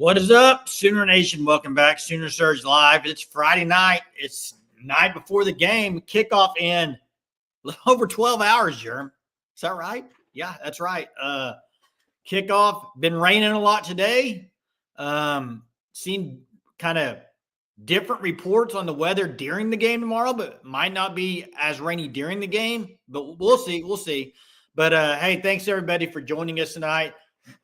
What is up, Sooner Nation? Welcome back, Sooner Surge Live. It's Friday night. It's night before the game. Kickoff in over 12 hours, Jerm. Is that right? Yeah, that's right. Kickoff. Been raining a lot today. Seen kind of different reports on the weather during the game tomorrow, but might not be as rainy during the game. But we'll see. We'll see. But, hey, thanks, everybody, for joining us tonight.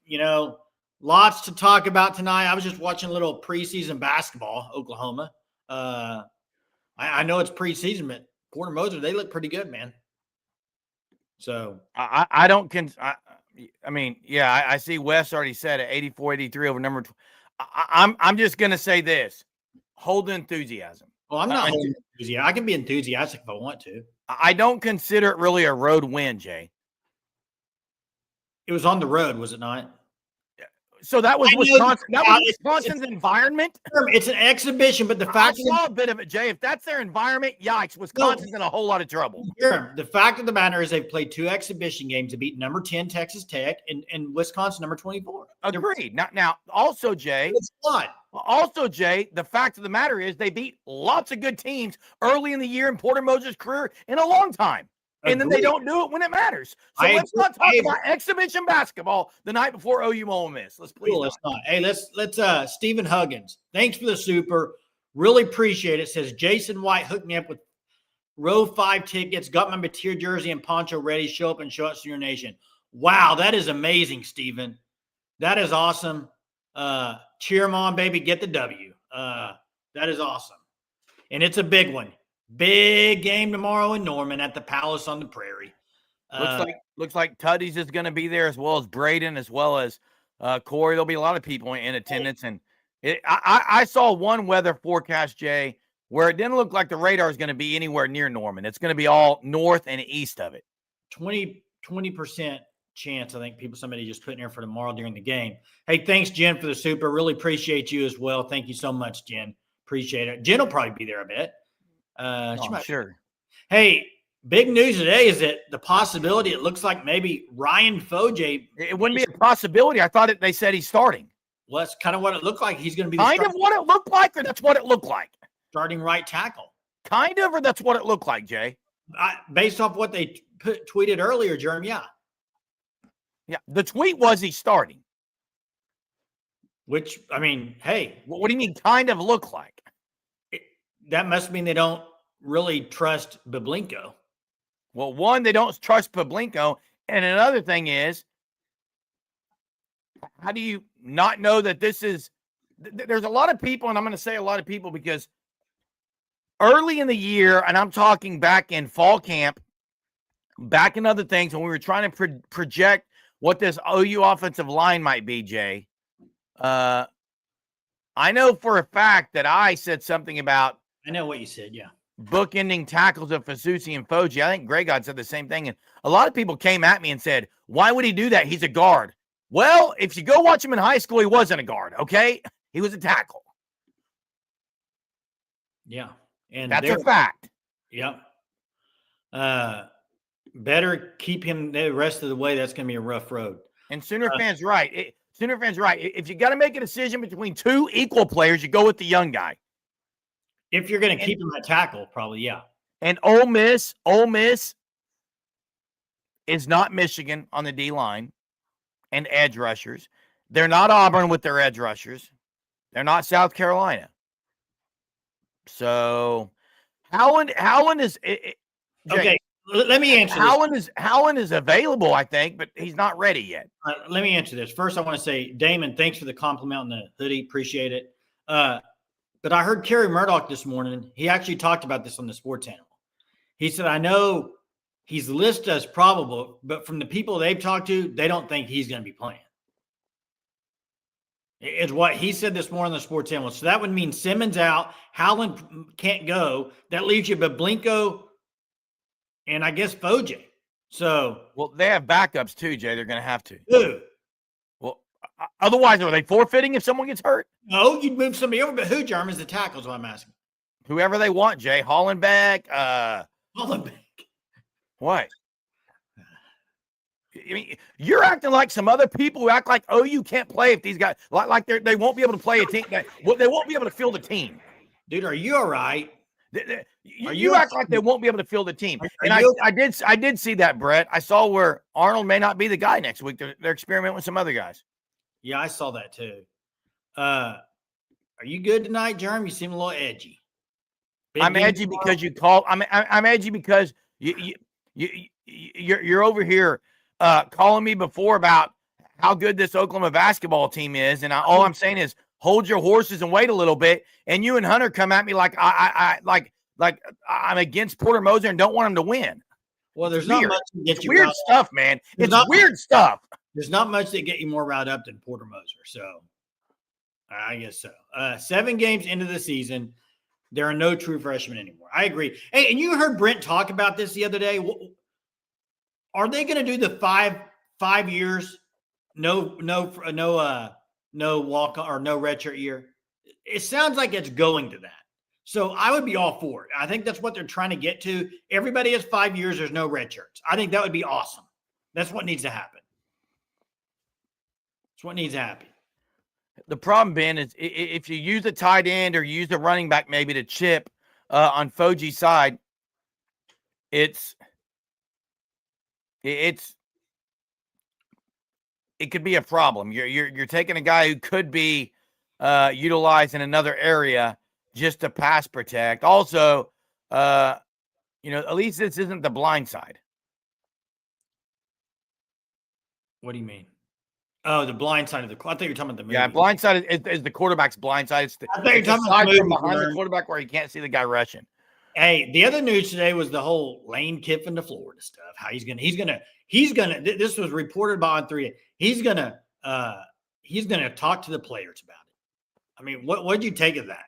You know, lots to talk about tonight. I was just watching a little preseason basketball, Oklahoma. I know it's preseason, but Porter Moser, they look pretty good, man. So I see Wes already said it, 84-83 over number. I'm just gonna say this: hold the enthusiasm. Well, I'm not holding enthusiasm. I can be enthusiastic if I want to. I don't consider it really a road win, Jay. It was on the road, was it not? So that was Wisconsin. That was Wisconsin's environment. It's an exhibition, but the fact I saw a bit of it, Jay. If that's their environment, yikes! Wisconsin's in a whole lot of trouble. The fact of the matter is they've played 2 exhibition games to beat number 10 Texas Tech and Wisconsin number 24. Agreed. Now, also, Jay. Also, Jay, the fact of the matter is they beat lots of good teams early in the year in Porter Moser's career in a long time. And then they don't do it when it matters. So let's not talk about exhibition basketball the night before OU Ole Miss. Let's please not. Hey, let's Stephen Huggins. Thanks for the super. Really appreciate it. Says Jason White hooked me up with row 5 tickets, got my Mateer jersey and poncho ready. Show up and show up to your nation. Wow, that is amazing, Stephen. That is awesome. Cheer them on, baby. Get the W. That is awesome. And it's a big one. Big game tomorrow in Norman at the Palace on the Prairie. Looks like Tuddy's is going to be there, as well as Braden, as well as Corey. There'll be a lot of people in attendance. And I saw one weather forecast, Jay, where it didn't look like the radar is going to be anywhere near Norman. It's going to be all north and east of it. 20% chance, I think somebody just put in here for tomorrow during the game. Hey, thanks, Jen, for the super. Really appreciate you as well. Thank you so much, Jen. Appreciate it. Jen will probably be there a bit. Sure. Hey, big news today is that the possibility, it looks like maybe Ryan Foje. It wouldn't be a possibility. I thought they said he's starting. Well, that's kind of what it looked like. He's going to be kind of what it looked like, or that's what it looked like. Starting right tackle. Kind of, or that's what it looked like, Jay. Based off what they tweeted earlier, Jeremy. Yeah. The tweet was he's starting. Which, I mean, hey. What do you mean kind of look like? That must mean they don't really trust Bublinko. Well, one, they don't trust Bublinko. And another thing is, how do you not know that this is – there's a lot of people, and I'm going to say a lot of people because early in the year, and I'm talking back in fall camp, back in other things, when we were trying to project what this OU offensive line might be, Jay, I know for a fact that I said something about – I know what you said, yeah. Bookending tackles of Fasusi and Foje. I think Greg God said the same thing. And a lot of people came at me and said, why would he do that? He's a guard. Well, if you go watch him in high school, he wasn't a guard, okay? He was a tackle. Yeah. And that's a fact. Yep. Better keep him the rest of the way. That's going to be a rough road. And Sooner fans right. Sooner fans right. If you got to make a decision between 2 equal players, you go with the young guy. If you're going to keep him at tackle, probably, yeah. And Ole Miss is not Michigan on the D-line and edge rushers. They're not Auburn with their edge rushers. They're not South Carolina. So Howland is Jay, okay. Let me answer this. Howland is available, I think, but he's not ready yet. Let me answer this. First, I want to say, Damon, thanks for the compliment on the hoodie. Appreciate it. But I heard Kerry Murdoch this morning. He actually talked about this on the Sports Animal. He said, I know he's listed as probable, but from the people they've talked to, they don't think he's going to be playing. It's what he said this morning on the Sports Animal. So that would mean Simmons out, Howland can't go. That leaves you Bublinko and I guess Foje. So, well, they have backups too, Jay. They're going to have to. Who? Well, otherwise, are they forfeiting if someone gets hurt? No, you'd move somebody over, but who, Jerm, is the tackle is what I'm asking. Whoever they want, Jay. Hollenbeck. Hollenbeck. What? I mean, you're acting like some other people who act like OU can't play if these guys like they won't be able to play a team. They won't be able to field a team. Dude, are you all right? You act like they won't be able to field the team. And I did see that, Brett. I saw where Arnold may not be the guy next week. They're experimenting with some other guys. Yeah, I saw that too. Are you good tonight, Jerm? You seem a little edgy. I'm edgy because you called. I'm edgy because you're over here calling me before about how good this Oklahoma basketball team is, and all I'm saying is hold your horses and wait a little bit. And you and Hunter come at me like I'm against Porter Moser and don't want him to win. Well, there's not much to get you weird stuff, man. It's weird stuff. There's not much that get you more riled up than Porter Moser. So I guess so. 7 games into the season, there are no true freshmen anymore. I agree. Hey, and you heard Brent talk about this the other day. Are they going to do the 5 years? No walk or no redshirt year. It sounds like it's going to that. So I would be all for it. I think that's what they're trying to get to. Everybody has 5 years. There's no red shirts. I think that would be awesome. That's what needs to happen. That's what needs to happen. The problem, Ben, is if you use a tight end or use a running back maybe to chip on Foji's side, it could be a problem. You're taking a guy who could be utilized in another area just to pass protect. Also, at least this isn't the blind side. What do you mean? Oh, the blind side of the. I thought you were talking about the movie. Yeah, blind side is the quarterback's blind side. It's I thought you were talking about the movie, behind the quarterback where you can't see the guy rushing. Hey, the other news today was the whole Lane Kiffin to Florida stuff. How he's gonna. This was reported by On 3. He's gonna talk to the players about it. I mean, what did you take of that?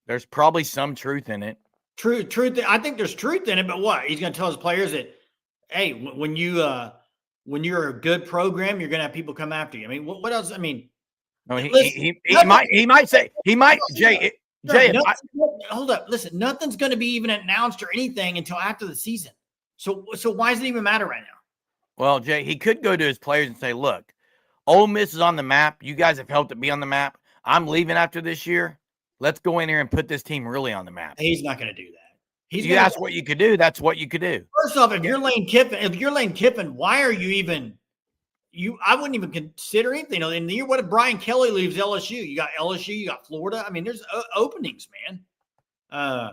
There's probably some truth in it. Truth. I think there's truth in it, but what? He's going to tell his players that, hey, when you're a good program, you're going to have people come after you. I mean, what else? I mean, no, he might say Jay. Hold up, listen. Nothing's going to be even announced or anything until after the season. So why does it even matter right now? Well, Jay, he could go to his players and say, "Look, Ole Miss is on the map. You guys have helped it be on the map. I'm leaving after this year. Let's go in here and put this team really on the map." He's not going to do that. That's what you could do. That's what you could do. First off, if you're Lane Kiffin, why are you even? I wouldn't even consider anything. In the year, what if Brian Kelly leaves LSU? You got LSU, you got Florida. I mean, there's openings, man. I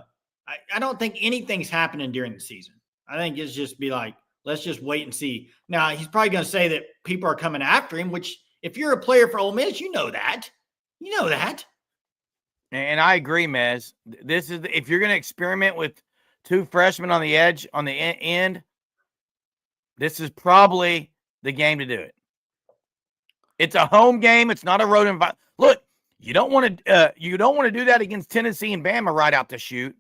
don't think anything's happening during the season. I think it's just be like, let's just wait and see. Now, he's probably going to say that people are coming after him, which if you're a player for Ole Miss, you know that. You know that. And I agree, Mez. This is if you're going to experiment with 2 freshmen on the edge, on the end, this is probably the game to do it. It's a home game. It's not a road environment. Look, you don't want to do that against Tennessee and Bama right out the chute.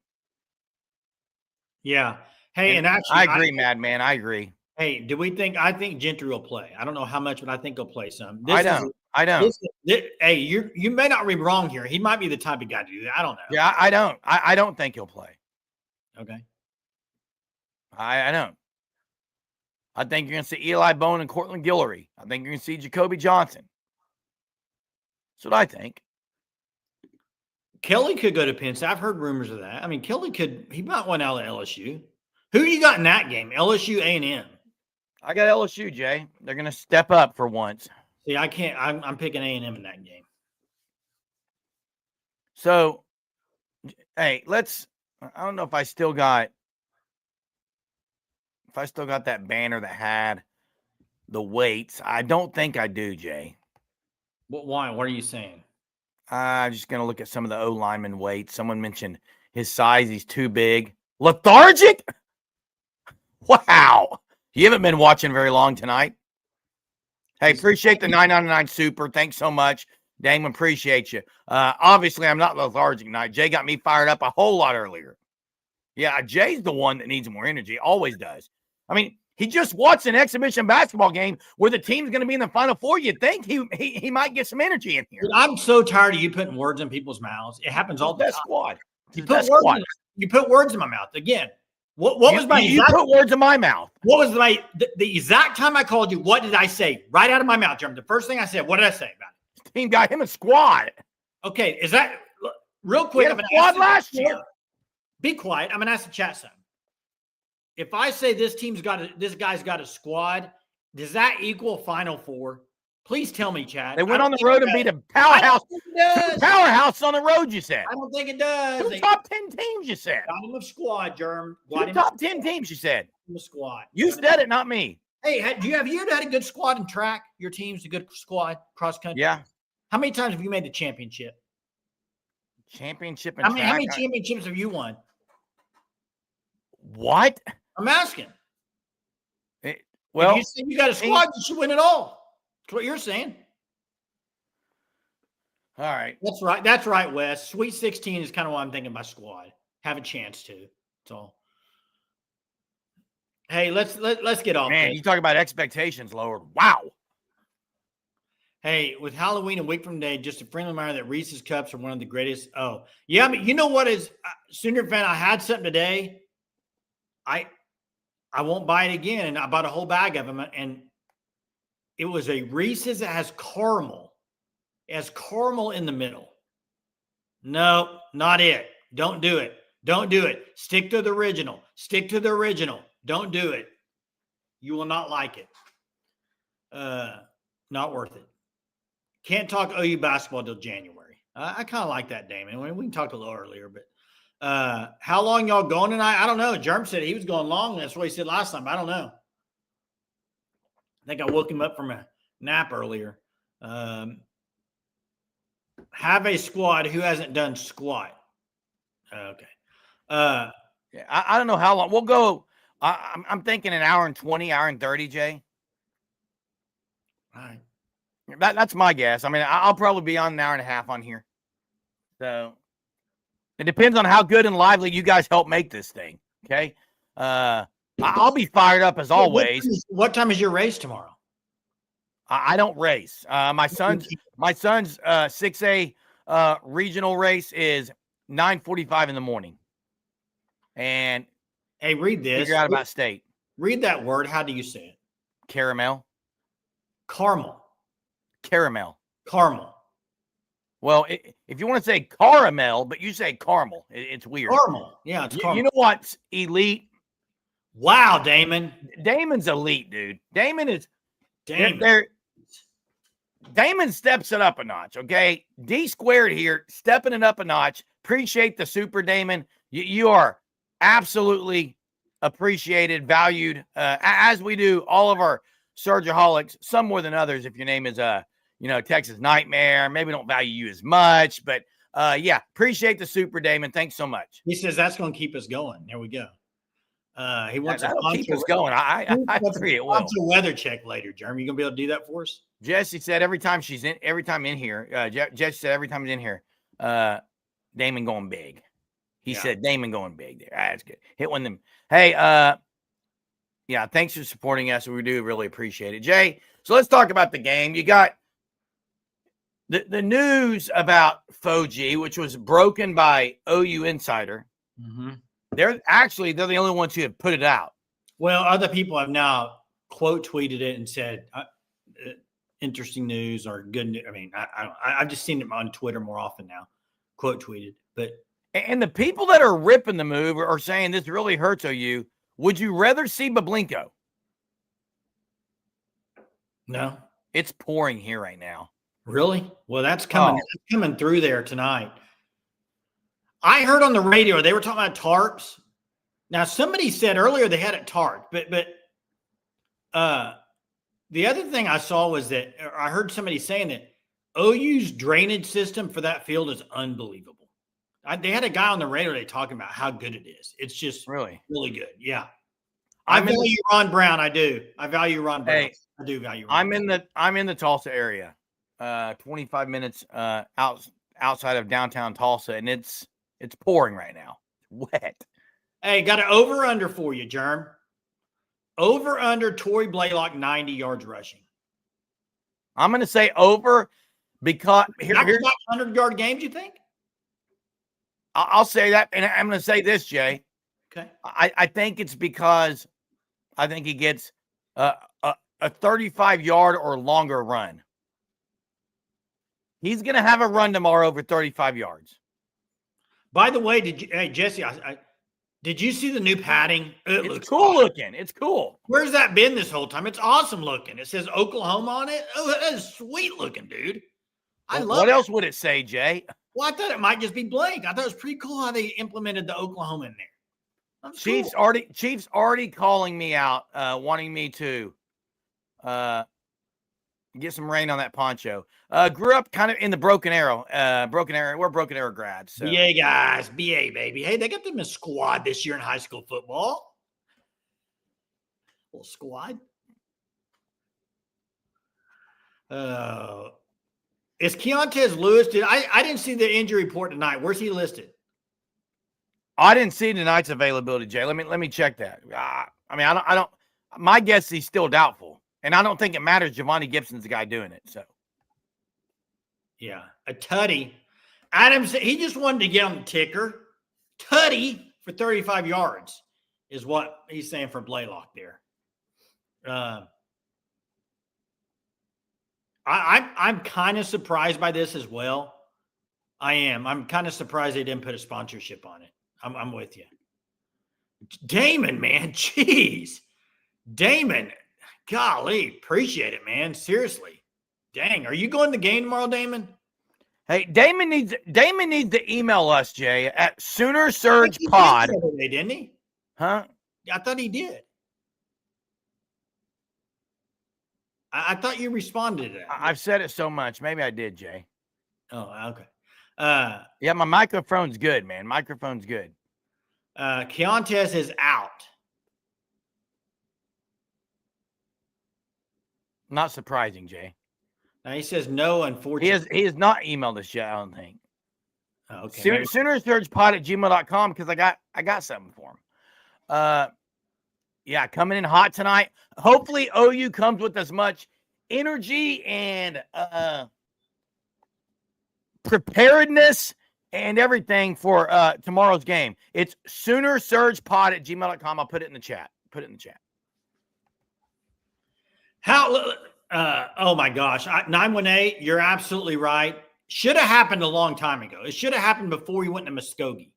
Yeah. Hey, and actually, I agree, Madman. I agree. Hey, I think Gentry will play. I don't know how much, but I think he'll play some. I don't. Hey, you may not be wrong here. He might be the type of guy to do that. I don't know. Yeah, I don't. I don't think he'll play. Okay. I don't. I think you're going to see Eli Bone and Cortland Guillory. I think you're going to see Jacoby Johnson. That's what I think. Kelly could go to Penn State. I've heard rumors of that. I mean, he might want out of LSU. Who you got in that game? LSU, A&M. I got LSU, Jay. They're going to step up for once. See, I can't. I'm picking A&M in that game. So, hey, I don't know if I still got that banner that had the weights. I don't think I do, Jay. Why? What are you saying? I'm just going to look at some of the O lineman weights. Someone mentioned his size. He's too big. Lethargic? Wow. You haven't been watching very long tonight. Hey, appreciate the 999 super. Thanks so much. Damon, appreciate you. Obviously, I'm not lethargic tonight. Jay got me fired up a whole lot earlier. Yeah, Jay's the one that needs more energy. Always does. I mean, he just watched an exhibition basketball game where the team's going to be in the Final Four. You'd think he might get some energy in here. Dude, I'm so tired of you putting words in people's mouths. It happens all the time. Squad. You put words in my mouth. Again, What was my you exact, put words in my mouth. what was the exact time I called you? What did I say right out of my mouth, Jeremy? The first thing I said, what did I say about it? Team got him a squad. Okay, is that real He quick? had I'm a gonna squad ask last year. Be quiet. I'm gonna ask the chat something. If I say this guy's got a squad, does that equal Final Four? Please tell me, Chad. They went on the road and beat a powerhouse. Powerhouse on the road, you said. I don't think it does. Two top 10 teams, you said. Got him a squad, Germ. Two top 10 teams, you said. A squad. You said it, not me. Hey, have you ever had a good squad in track? Your team's a good squad cross country. Yeah. How many times have you made the championship? Championship How many championships have you won? What? I'm asking. Well, if you say you got a squad, you should win it all. That's what you're saying. All right. That's right. That's right, Wes. Sweet 16 is kind of what I'm thinking by squad. Have a chance to. That's all. Hey, let's get off. Man, you talk about expectations lowered. Wow. Hey, with Halloween a week from today, just a friendly reminder that Reese's Cups are one of the greatest. Oh, yeah. I mean, you know what is Sooner fan? I had something today. I won't buy it again. And I bought a whole bag of them. And it was a Reese's that has caramel. It has caramel in the middle. No, not it. Don't do it. Don't do it. Stick to the original. Stick to the original. Don't do it. You will not like it. Not worth it. Can't talk OU basketball till January. I kind of like that, Damon. We can talk a little earlier, but how long y'all going tonight? I don't know. Germ said he was going long. That's what he said last time. I don't know. I think I woke him up from a nap earlier. Have a squad who hasn't done squat. Okay. Yeah, I don't know how long. We'll go. I'm thinking an hour and 20, hour and 30, Jay. All right. That's my guess. I mean, I'll probably be on an hour and a half on here. So it depends on how good and lively you guys help make this thing. Okay. I'll be fired up as always. What time is your race tomorrow? I don't race. My son's 6A regional race is 9:45 in the morning. And hey, read this. Figure out about state. Read that word. How do you say it? Caramel. Caramel. Caramel. Caramel. Well, if you want to say caramel, but you say caramel, it's weird. Caramel. Yeah, it's caramel. You know what's elite? Wow, Damon. Damon's elite, dude. Damon is. Damon. Damon steps it up a notch, okay? D squared here, stepping it up a notch. Appreciate the super, Damon. You are absolutely appreciated, valued, as we do all of our Surgeaholics, some more than others. If your name is Texas Nightmare, maybe don't value you as much, but yeah, appreciate the super, Damon. Thanks so much. He says that's going to keep us going. There we go. He wants to keep us going. I agree. It will. A weather check later, Jeremy. You gonna be able to do that for us? Jesse said every time in here. Jesse said every time he's in here, Damon going big. He said Damon going big there. That's good. Hit one of them. Hey, yeah, thanks for supporting us. We do really appreciate it, Jay. So let's talk about the game. You got the news about Foji, which was broken by OU Insider. Mm-hmm. They're the only ones who have put it out. Well, other people have now quote tweeted it and said interesting news or good news. I mean, I've just seen it on Twitter more often now, quote tweeted. And the people that are ripping the move are saying this really hurts OU. Would you rather see Bablinko? No. It's pouring here right now. Really? Well, that's coming through there tonight. I heard on the radio they were talking about tarps. Now, somebody said earlier they had it tarped, but the other thing I saw was that I heard somebody saying that OU's drainage system for that field is unbelievable. They had a guy on the radio today talking about how good it is. It's just really good. Yeah. I value Ron Brown. I do. I value Ron Brown. Hey, I do value Ron Brown. I'm in the Tulsa area, 25 minutes outside of downtown Tulsa, and it's pouring right now. It's wet. Hey, got an over-under for you, Germ. Over-under Tory Blaylock 90 yards rushing. I'm going to say over because here's 100-yard games, you think? I'll say that, and I'm going to say this, Jay. Okay. I think it's because I think he gets a 35-yard or longer run. He's going to have a run tomorrow over 35 yards. By the way, Jesse, did you see the new padding? It It's looks cool awesome. looking. It's cool. Where's that been this whole time? It's awesome looking. It says Oklahoma on it. Oh, that is sweet looking, dude. I love What it. else would it say, Jay? Well, I thought it might just be blank. I thought it was pretty cool how they implemented the Oklahoma in there. That's Chiefs cool. already calling me out, wanting me to get some rain on that poncho. Grew up kind of in the Broken Arrow. We're Broken Arrow grads. So. BA guys, BA baby. Hey, they got them in squad this year in high school football. Little squad. Is Keontez Lewis? I didn't see the injury report tonight. Where's he listed? I didn't see tonight's availability, Jay. Let me check that. I mean, I don't. My guess is he's still doubtful, and I don't think it matters. Javonte Gibson's the guy doing it. So, yeah, a tutty. Adams, he just wanted to get on the ticker. Tutty for 35 yards is what he's saying for Blaylock there. I'm kind of surprised by this as well. I am. I'm kind of surprised they didn't put a sponsorship on it. I'm with you. Damon, man. Jeez. Damon. Golly. Appreciate it, man. Seriously. Dang. Are you going to the game tomorrow, Damon? hey, Damon needs to email us, Jay, at Sooner Surge Pod. Didn't he? Huh? I thought he did. I thought you responded to that. I've said it so much. Maybe I did, Jay. Oh, okay. Yeah, my microphone's good, man. Microphone's good. Keontez is out. Not surprising, Jay. Now he says no, unfortunately. He has not emailed us yet, I don't think. Oh, okay. SoonerSurgePod@gmail.com because I got something for him. Yeah, coming in hot tonight. Hopefully OU comes with as much energy and preparedness and everything for tomorrow's game. It's SoonerSurgePod@gmail.com. I'll put it in the chat. Oh my gosh. 918, you're absolutely right. Should have happened a long time ago. It should have happened before he went to Muskogee.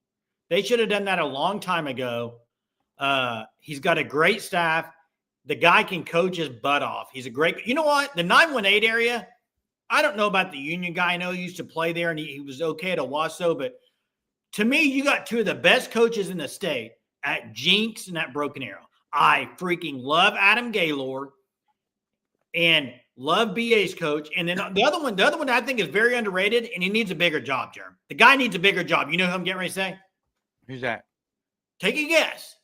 They should have done that a long time ago. He's got a great staff. The guy can coach his butt off. He's a great, you know what? The 918 area, I don't know about the Union guy. I know he used to play there and he was okay at Owasso, but to me, you got two of the best coaches in the state at Jinx and at Broken Arrow. I freaking love Adam Gaylord and love BA's coach. And then the other one I think is very underrated, and he needs a bigger job, Jerm. The guy needs a bigger job. You know who I'm getting ready to say? Who's that? Take a guess.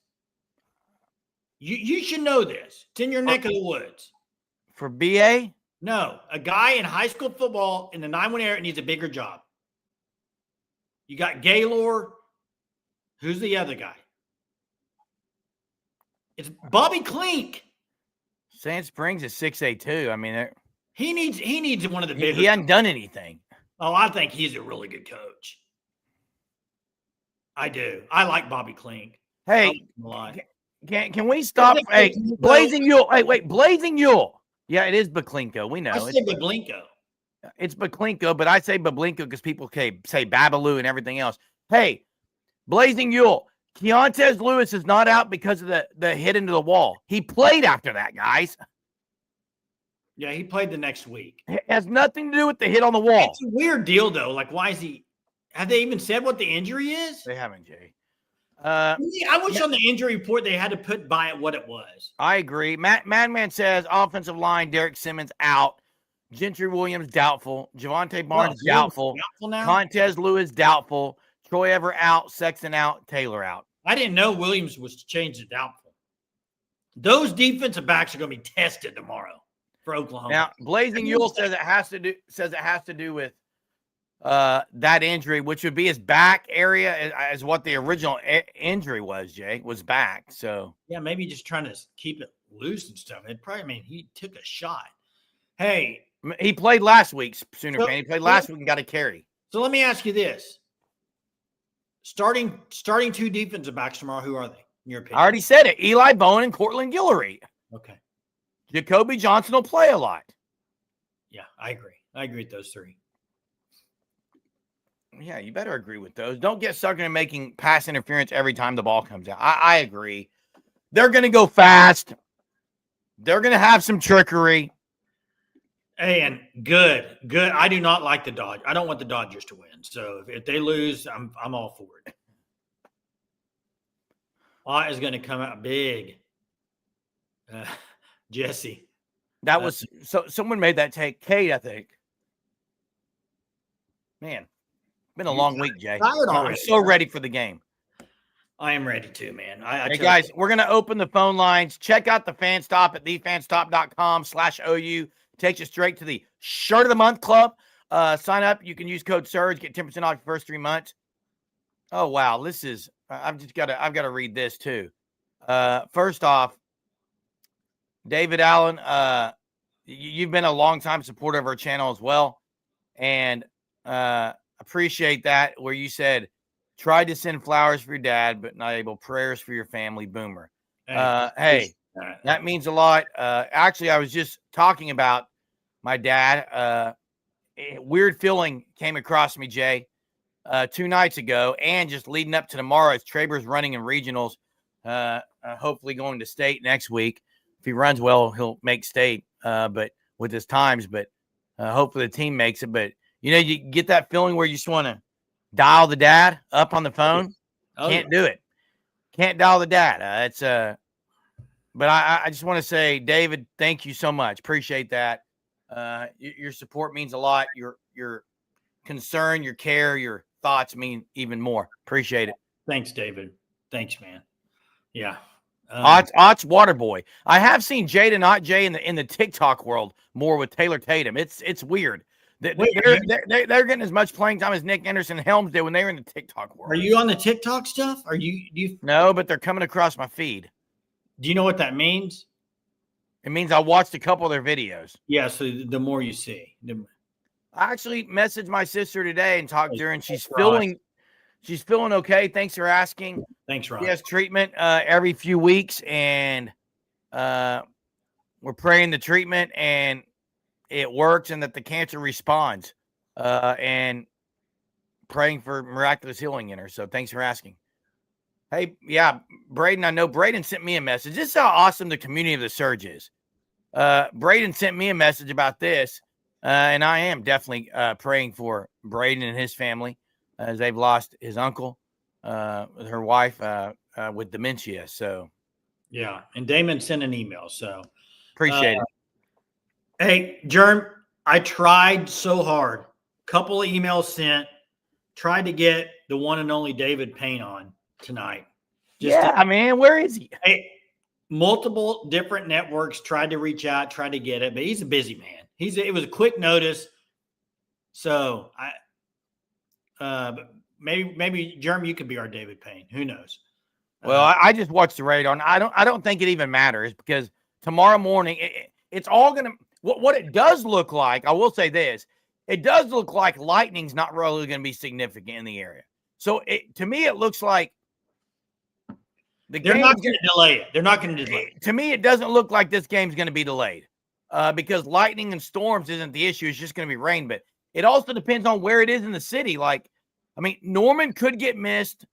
You should know this. It's in your neck of the woods. For BA? No, a guy in high school football in the 9-1 area needs a bigger job. You got Gaylord. Who's the other guy? It's Bobby Klink. Sand Springs is 6'8" too. I mean, he needs one of the bigger. He hadn't done anything. Oh, I think he's a really good coach. I do. I like Bobby Klink. Hey, can we stop? Hey, Blazing Yule. Hey, wait, Blazing Yule. Yeah, it is Baklinko. We know. I say Bablinko. It's Baklinko, but I say Bablinko because people say Babaloo and everything else. Hey, Blazing Yule. Keontez Lewis is not out because of the hit into the wall. He played after that, guys. Yeah, he played the next week. It has nothing to do with the hit on the wall. It's a weird deal, though. Like, why is he? Have they even said what the injury is? They haven't, Jay. I wish on the injury report they had to put by it what it was. I agree. Madman says offensive line, Derek Simmons out. Gentry Williams doubtful. Javonte Barnes doubtful. Keontez Lewis doubtful. Troy Ever out. Sexton out. Taylor out. I didn't know Williams was changed to doubtful. Those defensive backs are going to be tested tomorrow for Oklahoma. Now, Blazing Yule says it has to do with that injury, which would be his back area, as what the original injury was. Jay was back. So yeah, maybe just trying to keep it loose and stuff. It probably mean he took a shot. Hey, he played last week. Sooner fan. He played last week and got a carry. So let me ask you this. Starting two defensive backs tomorrow. Who are they? In your opinion? I already said it. Eli Bowen and Cortland Guillory. Okay. Jacoby Johnson will play a lot. Yeah, I agree. I agree with those three. Yeah, you better agree with those. Don't get sucked into making pass interference every time the ball comes out. I agree. They're going to go fast. They're going to have some trickery. Hey, and good. I do not like the Dodgers. I don't want the Dodgers to win. So if they lose, I'm all for it. Ott is going to come out big. Jesse. That was so. Someone made that take. Kate, I think. Man, been a long week, Jay. I'm so ready for the game. I am ready too, man. Hey, guys, we're going to open the phone lines. Check out the fan stop at thefanstop.com/OU. Takes you straight to the Shirt of the Month Club. Sign up. You can use code SURGE. Get 10% off your first 3 months. Oh, wow. This is – I've got to read this too. First off, David Allen, you've been a longtime supporter of our channel as well. And appreciate that where you said, tried to send flowers for your dad, but not able. Prayers for your family, Boomer. Hey, that means a lot. Actually, I was just talking about my dad. A weird feeling came across me, Jay, 2 nights ago, and just leading up to tomorrow as Traber's running in regionals, hopefully going to state next week. If he runs well, he'll make state, but with his times, but hopefully the team makes it. But, you know, you get that feeling where you just want to dial the dad up on the phone. Can't do it. Can't dial the dad. But I just want to say, David, thank you so much. Appreciate that. Your support means a lot. Your concern, your care, your thoughts mean even more. Appreciate it. Thanks, David. Thanks, man. Yeah. Ott's water boy. I have seen Jay to not Jay in the TikTok world more with Taylor Tatum. It's weird. They're getting as much playing time as Nick Anderson and Helms did when they were in the TikTok world. Are you on the TikTok stuff? Do you? No, but they're coming across my feed. Do you know what that means? It means I watched a couple of their videos. Yeah, so the more you see. I actually messaged my sister today and talked to her, and she's feeling okay. Thanks for asking. Thanks, Ron. She has treatment every few weeks, and we're praying the treatment and it works and that the cancer responds, and praying for miraculous healing in her. So thanks for asking. Hey, yeah, Braden, I know Braden sent me a message. This is how awesome the community of the Surge is. Braden sent me a message about this, and I am definitely praying for Braden and his family as they've lost his uncle, her wife with dementia. So, yeah, and Damon sent an email. So appreciate it. Hey, Jerm, I tried so hard. Couple of emails sent. Tried to get the one and only David Payne on tonight. Man, where is he? Hey, multiple different networks tried to reach out, tried to get it, but he's a busy man. It was a quick notice. So maybe Jerm, you could be our David Payne. Who knows? Well, I just watched the radar, and I don't think it even matters because tomorrow morning it's all gonna. What it does look like, I will say this: it does look like lightning's not really going to be significant in the area. So to me, it looks like they're not going to delay it. They're not going to delay it. To me, it doesn't look like this game's going to be delayed because lightning and storms isn't the issue. It's just going to be rain. But it also depends on where it is in the city. Like, I mean, Norman could get missed.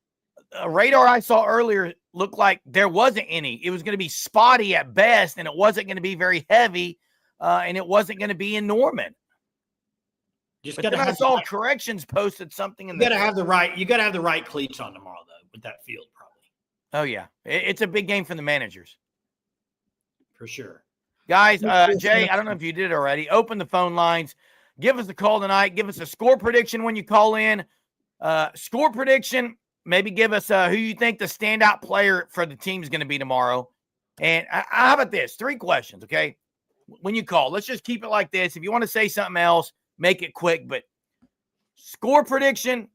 A radar I saw earlier looked like there wasn't any. It was going to be spotty at best, and it wasn't going to be very heavy, and it wasn't going to be in Norman. Just got to have all corrections posted something in there. You got to have the right cleats on tomorrow though with that field probably. Oh yeah, it's a big game for the managers for sure. Guys, Jay, I don't know if you did it already. Open the phone lines. Give us a call tonight. Give us a score prediction when you call in. Score prediction. Maybe give us who you think the standout player for the team is going to be tomorrow. And how about this? 3 questions, okay? When you call, let's just keep it like this. If you want to say something else, make it quick. But score prediction,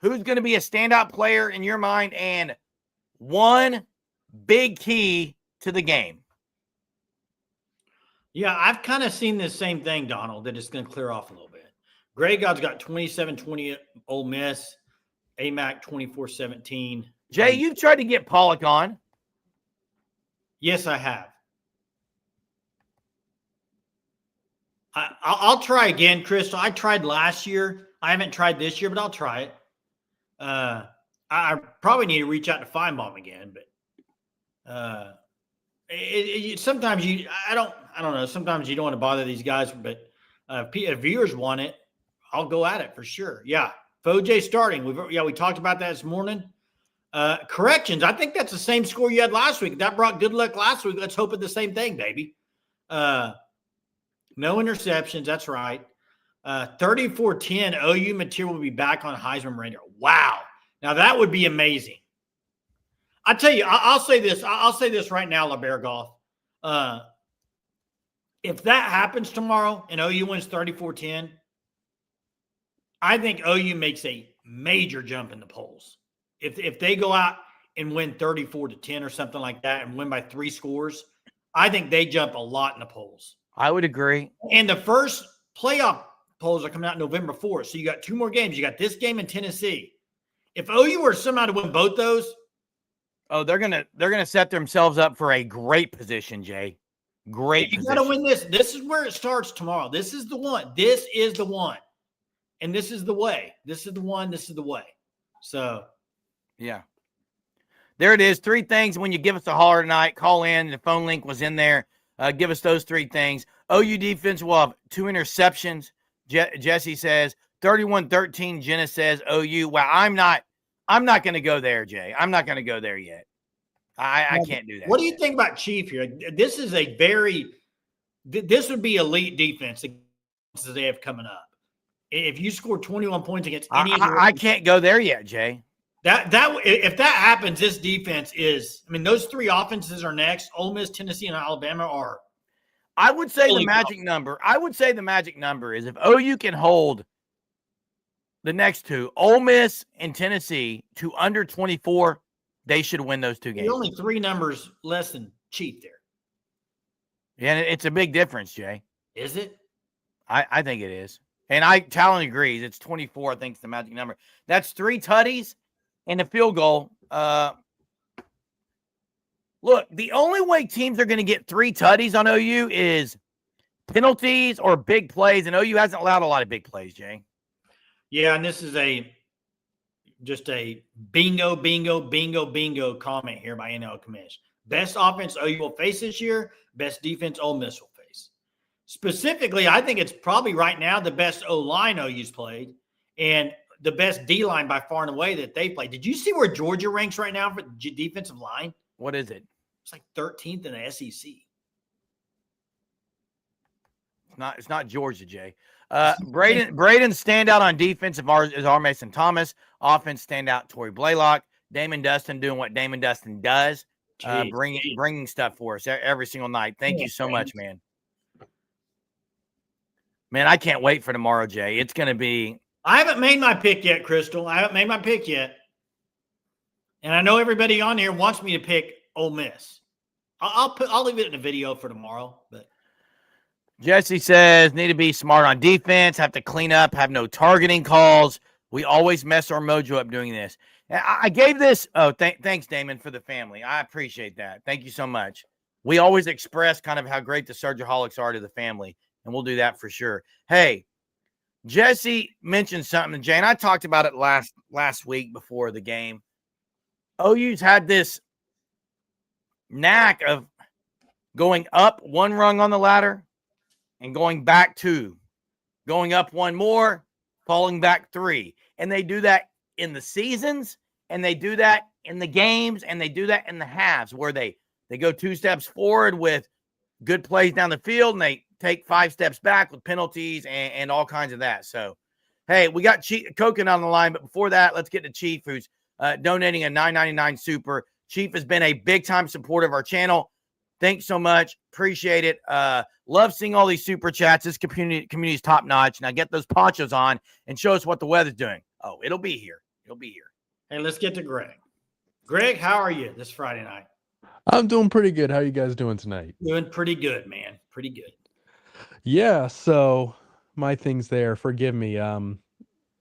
who's going to be a standout player in your mind, and one big key to the game. Yeah, I've kind of seen this same thing, Donald, that it's going to clear off a little bit. Greg God's got 27-20 Ole Miss. AMAC 2417. Jay, you've tried to get Pollock on. Yes, I have. I'll try again, Crystal. I tried last year. I haven't tried this year, but I'll try it. I probably need to reach out to Feinbaum again, but sometimes I don't know. Sometimes you don't want to bother these guys, but if viewers want it, I'll go at it for sure. Yeah, Foj starting. We talked about that this morning. Corrections. I think that's the same score you had last week. That brought good luck last week. Let's hope it's the same thing, baby. No interceptions. That's right. 34-10. OU material will be back on Heisman radar. Wow. Now that would be amazing. I tell you, I'll say this. I'll say this right now, LeBear Golf. If that happens tomorrow and OU wins 34-10, I think OU makes a major jump in the polls. If they go out and win 34-10 or something like that and win by 3 scores, I think they jump a lot in the polls. I would agree. And the first playoff polls are coming out November 4th. So you got 2 more games. You got this game in Tennessee. If OU were somehow to win both those, they're gonna set themselves up for a great position, Jay. Great. You got to win this. This is where it starts tomorrow. This is the one. This is the one, and this is the way. This is the one. This is the way. So, yeah, there it is. 3 things when you give us a holler tonight. Call in. The phone link was in there. Give us those 3 things. OU defense will have 2 interceptions. Jesse says 31-13. Jenna says OU. Well, I'm not going to go there, Jay. I'm not going to go there yet. I can't do that. What do you think about Chief here? This is this would be elite defense that they have coming up. If you score 21 points against any of I can't go there yet, Jay. If that happens, this defense is. I mean, those 3 offenses are next. Ole Miss, Tennessee, and Alabama are. I would say the magic number. I would say the magic number is if OU can hold the next 2, Ole Miss and Tennessee, to under 24, they should win those 2 games. There's only 3 numbers less than Chief there. Yeah, it's a big difference, Jay. Is it? I think it is. And Talon agrees. It's 24, I think, is the magic number. That's 3 tutties and a field goal. Look, the only way teams are going to get 3 tutties on OU is penalties or big plays, and OU hasn't allowed a lot of big plays, Jay. Yeah, and this is just a bingo comment here by NL Commish. Best offense OU will face this year, best defense Ole Miss will face. Specifically, I think it's probably right now the best O-line OU's played and the best D-line by far and away that they played. Did you see where Georgia ranks right now for the defensive line? What is it? It's like 13th in the SEC. It's not Georgia, Jay. Braden standout on defense is R. Mason Thomas. Offense standout Torrey Blaylock. Damon Dustin doing what Damon Dustin does, bringing stuff for us every single night. Thank you so much, man. Man, I can't wait for tomorrow, Jay. It's going to be. I haven't made my pick yet, Crystal. I haven't made my pick yet, and I know everybody on here wants me to pick Ole Miss. I'll leave it in the video for tomorrow, but. Jesse says, need to be smart on defense, have to clean up, have no targeting calls. We always mess our mojo up doing this. I gave this. Oh, thanks, Damon, for the family. I appreciate that. Thank you so much. We always express kind of how great the Surgeaholics are to the family, and we'll do that for sure. Hey, Jesse mentioned something, Jay, and I talked about it last week before the game. OU's had this knack of going up 1 rung on the ladder and going back 2, going up 1 more, falling back 3. And they do that in the seasons, and they do that in the games, and they do that in the halves where they go 2 steps forward with good plays down the field, and they take 5 steps back with penalties and all kinds of that. So, hey, we got Coconut on the line, but before that, let's get to Chief, who's donating a $9.99 super. Chief has been a big-time supporter of our channel. Thanks so much. Appreciate it. Love seeing all these super chats. This community is top notch. Now get those ponchos on and show us what the weather's doing. Oh, it'll be here. It'll be here. Hey, let's get to Greg. Greg, how are you this Friday night? I'm doing pretty good. How are you guys doing tonight? Doing pretty good, man. Pretty good. Yeah, so my things there, forgive me.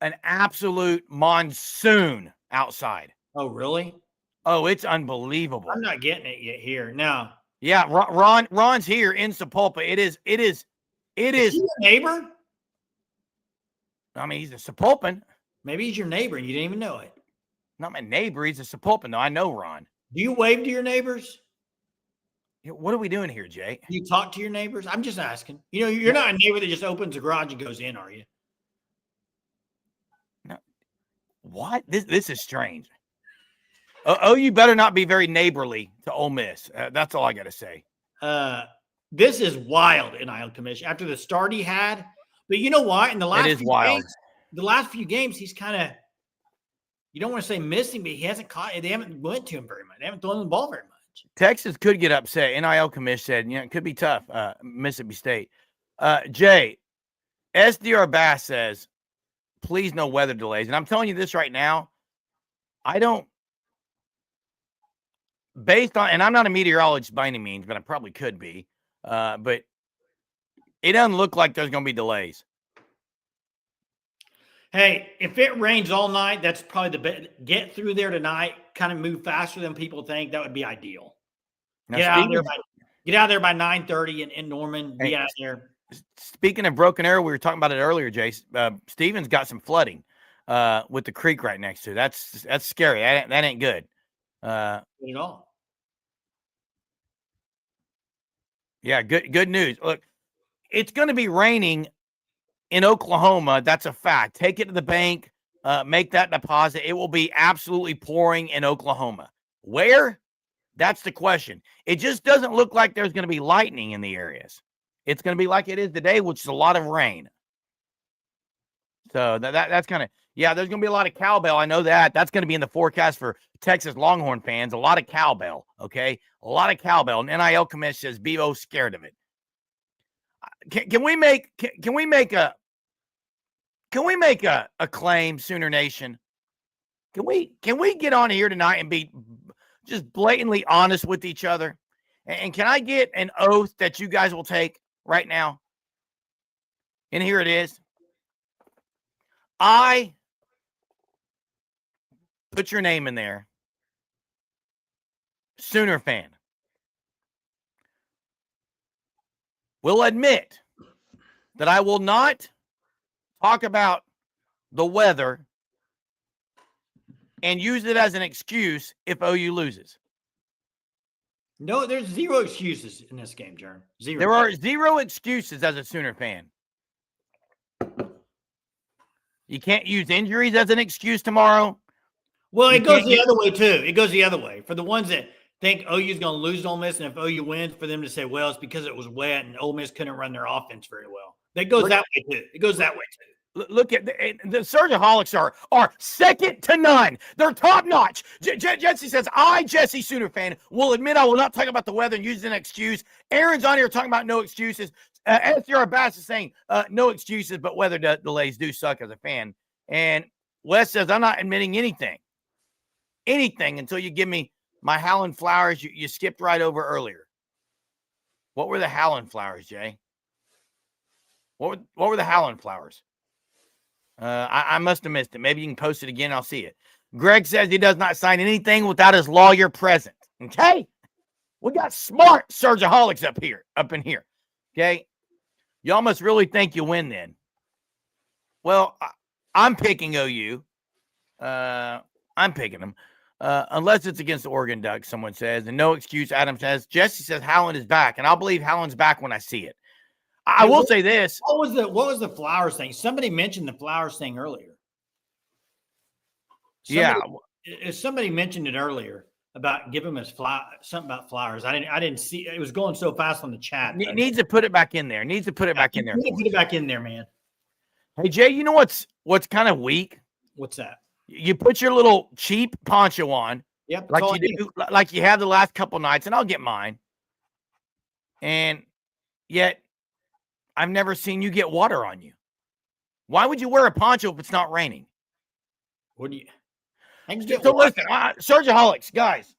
an absolute monsoon outside. Oh, really? Oh, it's unbelievable. I'm not getting it yet here. Now, Yeah, Ron's here in Sapulpa. It is. is he your neighbor? I mean, he's a Sapulpan. Maybe he's your neighbor and you didn't even know it. Not my neighbor. He's a Sapulpan, though. I know Ron. Do you wave to your neighbors? What are we doing here, Jay? Do you talk to your neighbors? I'm just asking. You know, you're not a neighbor that just opens the garage and goes in, are you? No. What? This is strange. You better not be very neighborly to Ole Miss. That's all I got to say. This is wild, NIL commission after the start he had. But you know what? In the last few games, he's kind of, you don't want to say missing, but he hasn't caught. They haven't went to him very much. They haven't thrown the ball very much. Texas could get upset. NIL commission said, it could be tough. Mississippi State. Jay, SDR Bass says, please no weather delays. And I'm telling you this right now. Based on, and I'm not a meteorologist by any means, but I probably could be. But it doesn't look like there's going to be delays. Hey, if it rains all night, that's probably the best. Get through there tonight, kind of move faster than people think. That would be ideal. Now, get out there by 9:30 in Norman. Be out there. Speaking of Broken Arrow, we were talking about it earlier, Jace. Stevens got some flooding with the creek right next to it. That's scary. That ain't good. Not at all. Yeah, good news. Look, it's going to be raining in Oklahoma. That's a fact. Take it to the bank, make that deposit. It will be absolutely pouring in Oklahoma. Where? That's the question. It just doesn't look like there's going to be lightning in the areas. It's going to be like it is today, which is a lot of rain. So that's kind of, there's going to be a lot of cowbell. I know that. That's going to be in the forecast for Texas Longhorn fans. A lot of cowbell, okay? A lot of cowbell. And NIL commission says, be scared of it. Can we make a claim, Sooner Nation? Can we get on here tonight and be just blatantly honest with each other? And can I get an oath that you guys will take right now? And here it is. I put your name in there. Sooner fan. Will admit that I will not talk about the weather and use it as an excuse if OU loses. No, there's zero excuses in this game, Jern. Zero. There are zero excuses as a Sooner fan. You can't use injuries as an excuse tomorrow. Well, it goes the other way, too. It goes the other way. For the ones that think OU's going to lose to Ole Miss, and if OU wins, for them to say, well, it's because it was wet and Ole Miss couldn't run their offense very well. That goes that way, too. It goes that way, too. Look at the Surgeaholics are second to none. They're top notch. Jesse says, Jesse Sooner fan, will admit I will not talk about the weather and use an excuse. Aaron's on here talking about no excuses. SDR Bass is saying no excuses, but weather delays do suck as a fan. And Wes says, I'm not admitting anything until you give me my Howland Flowers you skipped right over earlier. What were the Howland Flowers, Jay? What were the Howland Flowers? I must have missed it. Maybe you can post it again. I'll see it. Greg says he does not sign anything without his lawyer present. Okay? We got smart Surgeaholics up in here. Okay? Y'all must really think you win then. Well, I'm picking OU. I'm picking them. Unless it's against the Oregon Ducks, someone says. And no excuse, Adam says. Jesse says Howland is back. And I'll believe Howland's back when I see it. I will say this. What was the Flowers thing? Somebody mentioned the Flowers thing earlier. Somebody mentioned it earlier about giving us something about Flowers. I didn't see it. Was going so fast on the chat. Needs to put it back in there. Put it back in there, man. Hey Jay, you know what's kind of weak? What's that? You put your little cheap poncho on. Yep. Like you have the last couple nights, and I'll get mine. And yet I've never seen you get water on you. Why would you wear a poncho if it's not raining? What do you? Listen, Surgeaholics, guys.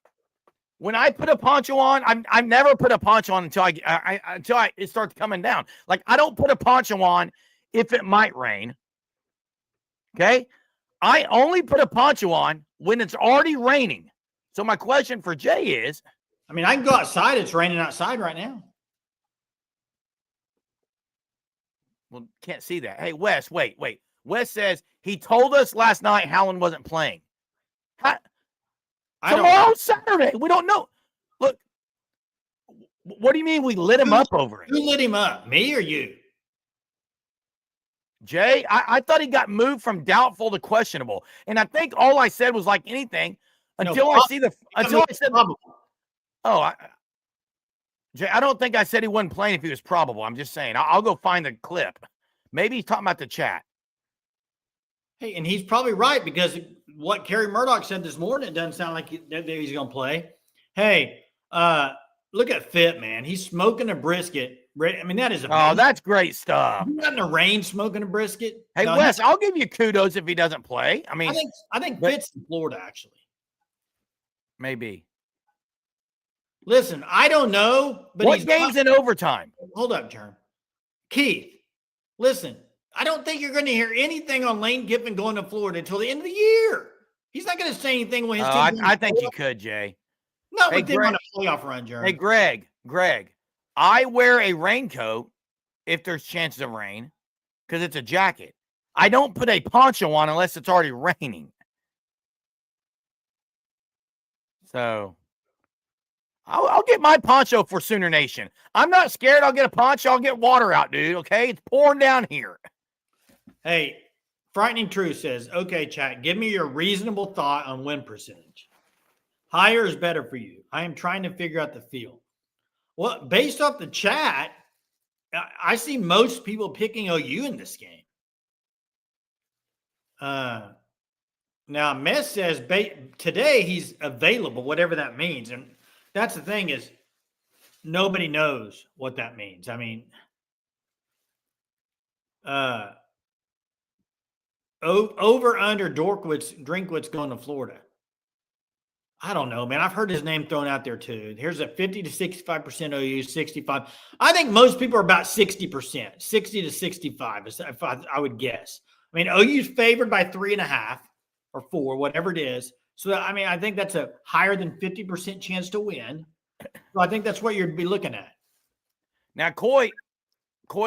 When I put a poncho on, I've never put a poncho on until it starts coming down. Like I don't put a poncho on if it might rain. Okay. I only put a poncho on when it's already raining. So my question for Jay is, I mean, I can go outside. It's raining outside right now. well, can't see that. Hey, Wes, wait. Wes says he told us last night Howland wasn't playing. Tomorrow's Saturday. We don't know. Look, what do you mean we lit him up over it? Who lit him up? Me or you? Jay, I thought he got moved from doubtful to questionable. And I think all I said was like anything until I said, Jay, I don't think I said he wasn't playing if he was probable. I'm just saying. I'll go find the clip. Maybe he's talking about the chat. Hey, and he's probably right because what Kerry Murdoch said this morning, it doesn't sound like he's going to play. Hey, look at Fit, man. He's smoking a brisket. I mean, that is amazing. Oh, that's great stuff. You're not in the rain smoking a brisket. Hey, no, Wes, I'll give you kudos if he doesn't play. I mean, I think Fit's in Florida, actually. Maybe. Listen, I don't know, but what game's in overtime? Hold up, Jerm. Keith, listen, I don't think you're going to hear anything on Lane Kiffin going to Florida until the end of the year. He's not going to say anything when his team. I think you could, Jay. No, but they're on a playoff run, Jerm. Hey, Greg, I wear a raincoat if there's chances of rain because it's a jacket. I don't put a poncho on unless it's already raining. So I'll get my poncho for Sooner Nation. I'm not scared. I'll get a poncho. I'll get water out, dude. Okay, it's pouring down here. Hey, Frightening Truth says, okay, chat, give me your reasonable thought on win percentage. Higher is better for you. I am trying to figure out the field. Well, based off the chat, I see most people picking OU in this game. Now, Mess says today he's available, whatever that means. And that's the thing is nobody knows what that means. I mean, over under Drinkwitz going to Florida. I don't know, man. I've heard his name thrown out there too. Here's a 50 to 65% OU, 65. I think most people are about 60%, 60 to 65, if I would guess. I mean, OU's favored by 3.5 or 4, whatever it is. So, I mean, I think that's a higher than 50% chance to win. So I think that's what you'd be looking at. Now, Coy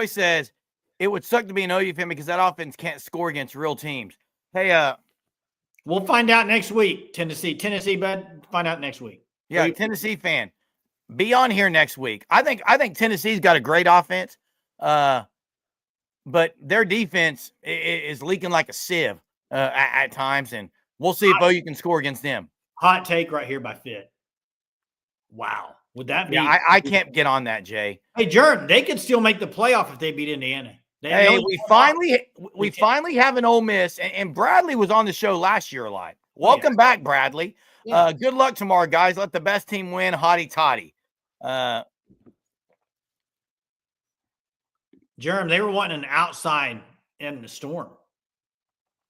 says it would suck to be an OU fan because that offense can't score against real teams. Hey, we'll find out next week, Tennessee, bud. Find out next week. Yeah, Tennessee fan, be on here next week. I think Tennessee's got a great offense, but their defense is leaking like a sieve at times, and we'll see if OU can score against them. Hot take right here by Fit. Wow, would that be? Yeah, I can't get on that, Jay. Hey, Jordan, they could still make the playoff if they beat Indiana. We finally have an Ole Miss, and Bradley was on the show last year live. Welcome back, Bradley. Yeah. Good luck tomorrow, guys. Let the best team win. Hotty toddy. Jerem, they were wanting an outside in the storm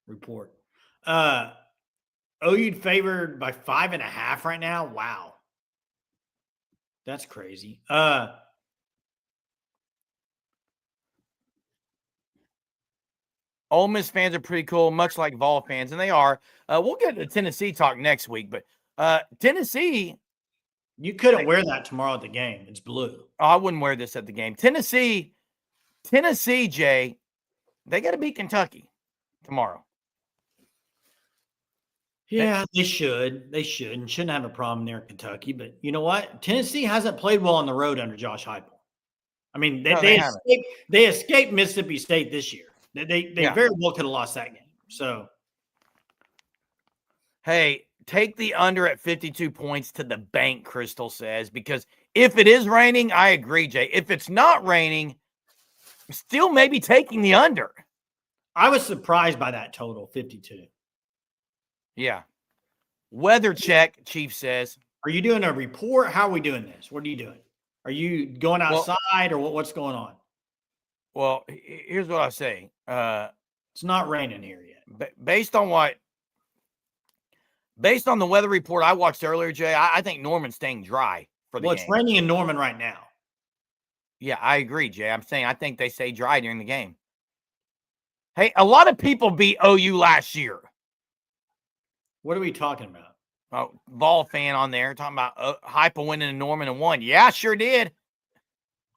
report. OU favored by 5.5 right now. Wow, that's crazy. Ole Miss fans are pretty cool, much like Vol fans, and they are. We'll get to Tennessee talk next week, but Tennessee. You couldn't wear that tomorrow at the game. It's blue. Oh, I wouldn't wear this at the game. Tennessee, Jay, they got to beat Kentucky tomorrow. Yeah, they should. They should and shouldn't have a problem there in Kentucky. But you know what? Tennessee hasn't played well on the road under Josh Heupel. I mean, they escaped Mississippi State this year. They very well could have lost that game. So, hey, take the under at 52 points to the bank, Crystal says, because if it is raining, I agree, Jay. If it's not raining, still maybe taking the under. I was surprised by that total, 52. Yeah. Weather check, Chief says. Are you doing a report? How are we doing this? What are you doing? Are you going outside or what's going on? Well, here's what I say. It's not raining here yet. Based on the weather report I watched earlier, Jay, I think Norman's staying dry for the game. Well, it's raining in Norman right now. Yeah, I agree, Jay. I'm saying I think they stay dry during the game. Hey, a lot of people beat OU last year. What are we talking about? Oh, Vol fan on there talking about Hypa winning in Norman and won. Yeah, sure did.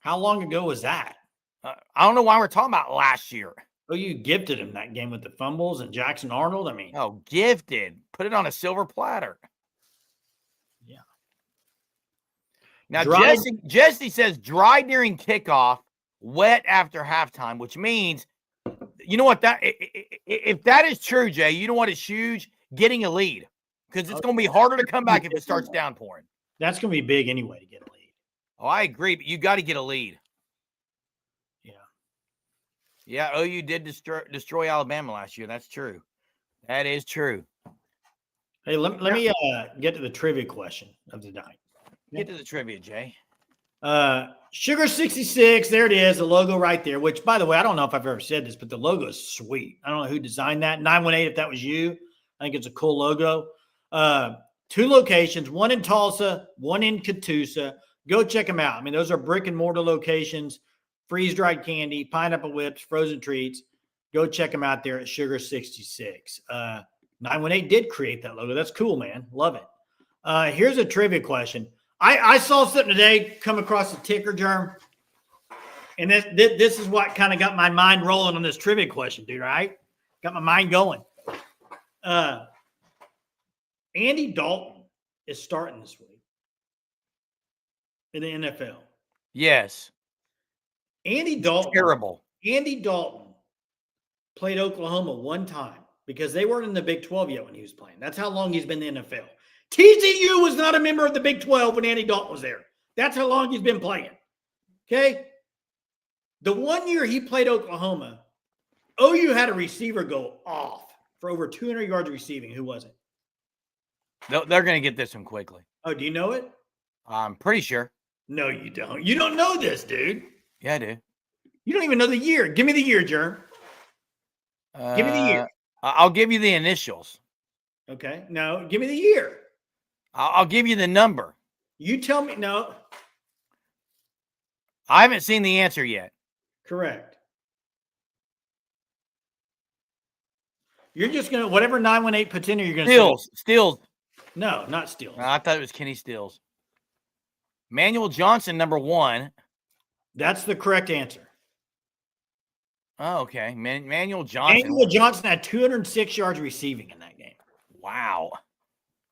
How long ago was that? I don't know why we're talking about last year. Oh, you gifted him that game with the fumbles and Jackson Arnold. I mean, Oh, gifted. Put it on a silver platter. yeah. Now, Dry- Jesse says dry during kickoff, wet after halftime, which means, you know what, that if that is true, Jay, you know what is huge? Getting a lead, because it's going to be harder to come back if it starts downpouring. That's going to be big anyway to get a lead. Oh, I agree, but you got to get a lead. Yeah. Yeah, OU did destroy Alabama last year. That's true. That is true. Hey, let me get to the trivia question of the night. Get to the trivia, Jay. Sugar 66, there it is, the logo right there, which, by the way, I don't know if I've ever said this, but the logo is sweet. I don't know who designed that. 918, if that was you. I think it's a cool logo. 2 locations, one in Tulsa, one in Catoosa. Go check them out. I mean, those are brick and mortar locations, freeze-dried candy, pineapple whips, frozen treats. Go check them out there at Sugar 66. 918 did create that logo. That's cool, man. Love it. Here's a trivia question. I saw something today come across the ticker, Germ, and this is what kind of got my mind rolling on this trivia question, dude, right? Got my mind going. Andy Dalton is starting this week in the NFL. Yes. Andy Dalton. Terrible. Andy Dalton played Oklahoma one time because they weren't in the Big 12 yet when he was playing. That's how long he's been in the NFL. TCU was not a member of the Big 12 when Andy Dalton was there. That's how long he's been playing. Okay? The 1 year he played Oklahoma, OU had a receiver go off for over 200 yards receiving. Who was it? They're going to get this one quickly. Oh, do you know it? I'm pretty sure. No, you don't. You don't know this, dude. Yeah, I do. You don't even know the year. Give me the year, Germ. Give me the year. I'll give you the initials. Okay. No, give me the year. I'll give you the number. You tell me. No. I haven't seen the answer yet. Correct. You're just going to, whatever 918 puts in here, you're going to say. Steals. No, not Steele. I thought it was Kenny Stills. Manuel Johnson, number 1. That's the correct answer. Oh, okay. Manuel Johnson. Manuel Johnson had 206 yards receiving in that game. Wow.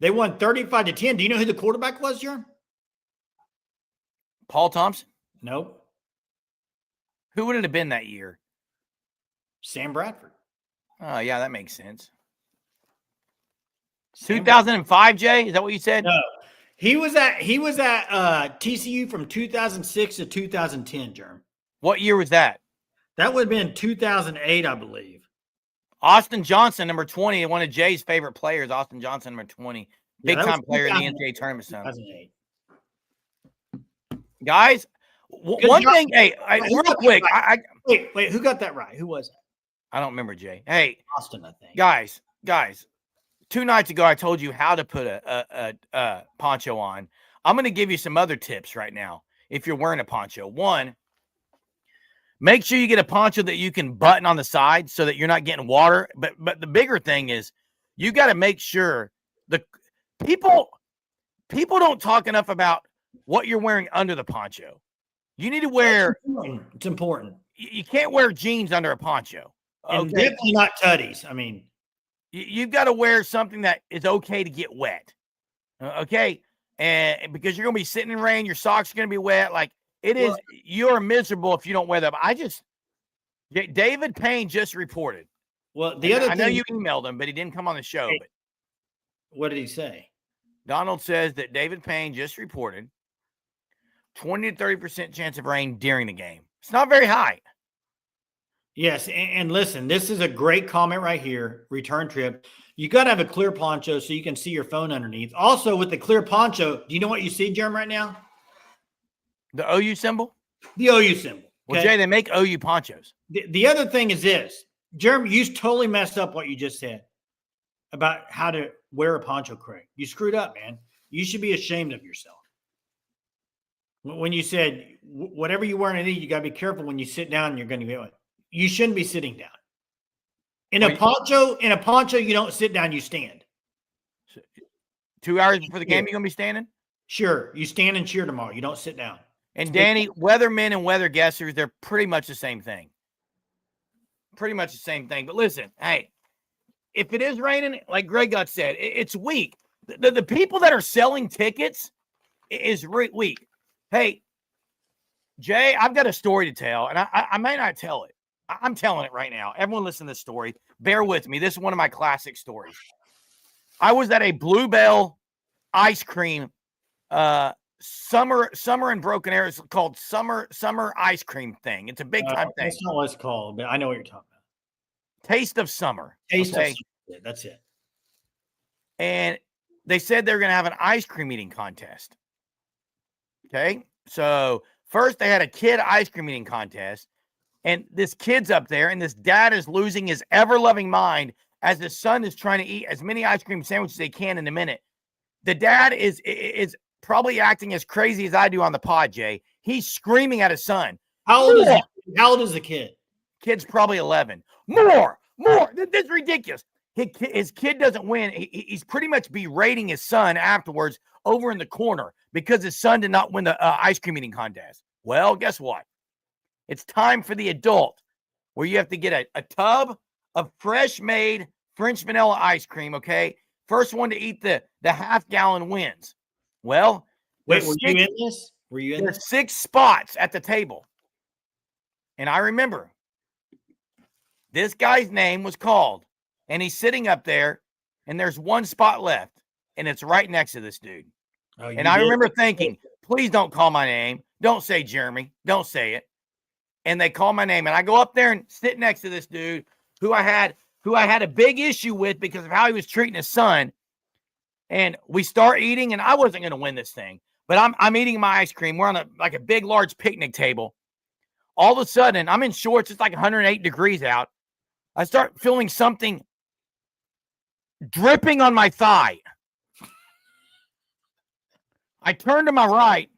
They won 35-10. Do you know who the quarterback was, Jerm? Paul Thompson? Nope. Who would it have been that year? Sam Bradford. Oh, yeah, that makes sense. 2005, Jay? Is that what you said? No. He was at TCU from 2006 to 2010, Jerm. What year was that? That would have been 2008, I believe. Austin Johnson, number 20, one of Jay's favorite players. Austin Johnson, number 20. Big-time player in the NCAA tournament. 2008. Guys, one thing, hey, real quick. Wait, who got that right? Who was it? I don't remember, Jay. Hey, Austin, I think. Guys, 2 nights ago, I told you how to put a poncho on. I'm going to give you some other tips right now if you're wearing a poncho. 1, make sure you get a poncho that you can button on the side so that you're not getting water. But the bigger thing is you got to make sure the people don't talk enough about what you're wearing under the poncho. You need to wear. It's important. You can't wear jeans under a poncho. And definitely not tutties. I mean, you've got to wear something that is okay to get wet. Okay. And because you're going to be sitting in rain, your socks are going to be wet. Like it is, you're miserable if you don't wear them. David Payne just reported. Well, I know you emailed him, but he didn't come on the show. Hey, but what did he say? Donald says that David Payne just reported 20 to 30% chance of rain during the game. It's not very high. Yes, and listen, this is a great comment right here. Return trip. You got to have a clear poncho so you can see your phone underneath. Also, with the clear poncho, do you know what you see, Jerm, right now? The OU symbol? The OU symbol. Okay? Well, Jay, they make OU ponchos. The other thing is this. Jerm, you totally messed up what you just said about how to wear a poncho correct. You screwed up, man. You should be ashamed of yourself. When you said whatever you wear underneath, you got to be careful when you sit down and you're going to get it. You shouldn't be sitting down. In a poncho, you don't sit down, you stand. 2 hours before the game, you're going to be standing? Sure. You stand and cheer tomorrow. You don't sit down. And Danny, weathermen and weather guessers, they're pretty much the same thing. Pretty much the same thing. But listen, hey, if it is raining, like Greg got said, it's weak. The people that are selling tickets is weak. Hey, Jay, I've got a story to tell, and I may not tell it. I'm telling it right now. Everyone listen to this story. Bear with me. This is one of my classic stories. I was at a Bluebell ice cream summer in Broken Arrow. It's called summer ice cream thing. It's a big time thing. That's not what it's called, but I know what you're talking about. Taste of Summer. Taste of Summer. That's it. And they said they're going to have an ice cream eating contest. Okay. So first they had a kid ice cream eating contest, and this kid's up there, and this dad is losing his ever-loving mind as his son is trying to eat as many ice cream sandwiches as they can in a minute. The dad is probably acting as crazy as I do on the pod, Jay. He's screaming at his son. How old is the kid? Kid's probably 11. More. This is ridiculous. His kid doesn't win. He's pretty much berating his son afterwards over in the corner because his son did not win the ice cream eating contest. Well, guess what? It's time for the adult, where you have to get a tub of fresh-made French vanilla ice cream, okay? First one to eat the half-gallon wins. Well, wait, were you in this? There's 6 spots at the table. And I remember this guy's name was called, and he's sitting up there, and there's 1 spot left, and it's right next to this dude. Oh, and I remember thinking, please don't call my name. Don't say Jeremy. Don't say it. And they call my name, and I go up there and sit next to this dude who I had a big issue with because of how he was treating his son. And we start eating, and I wasn't going to win this thing, but I'm eating my ice cream. We're on a big, large picnic table. All of a sudden, I'm in shorts. It's like 108 degrees out. I start feeling something dripping on my thigh. I turn to my right.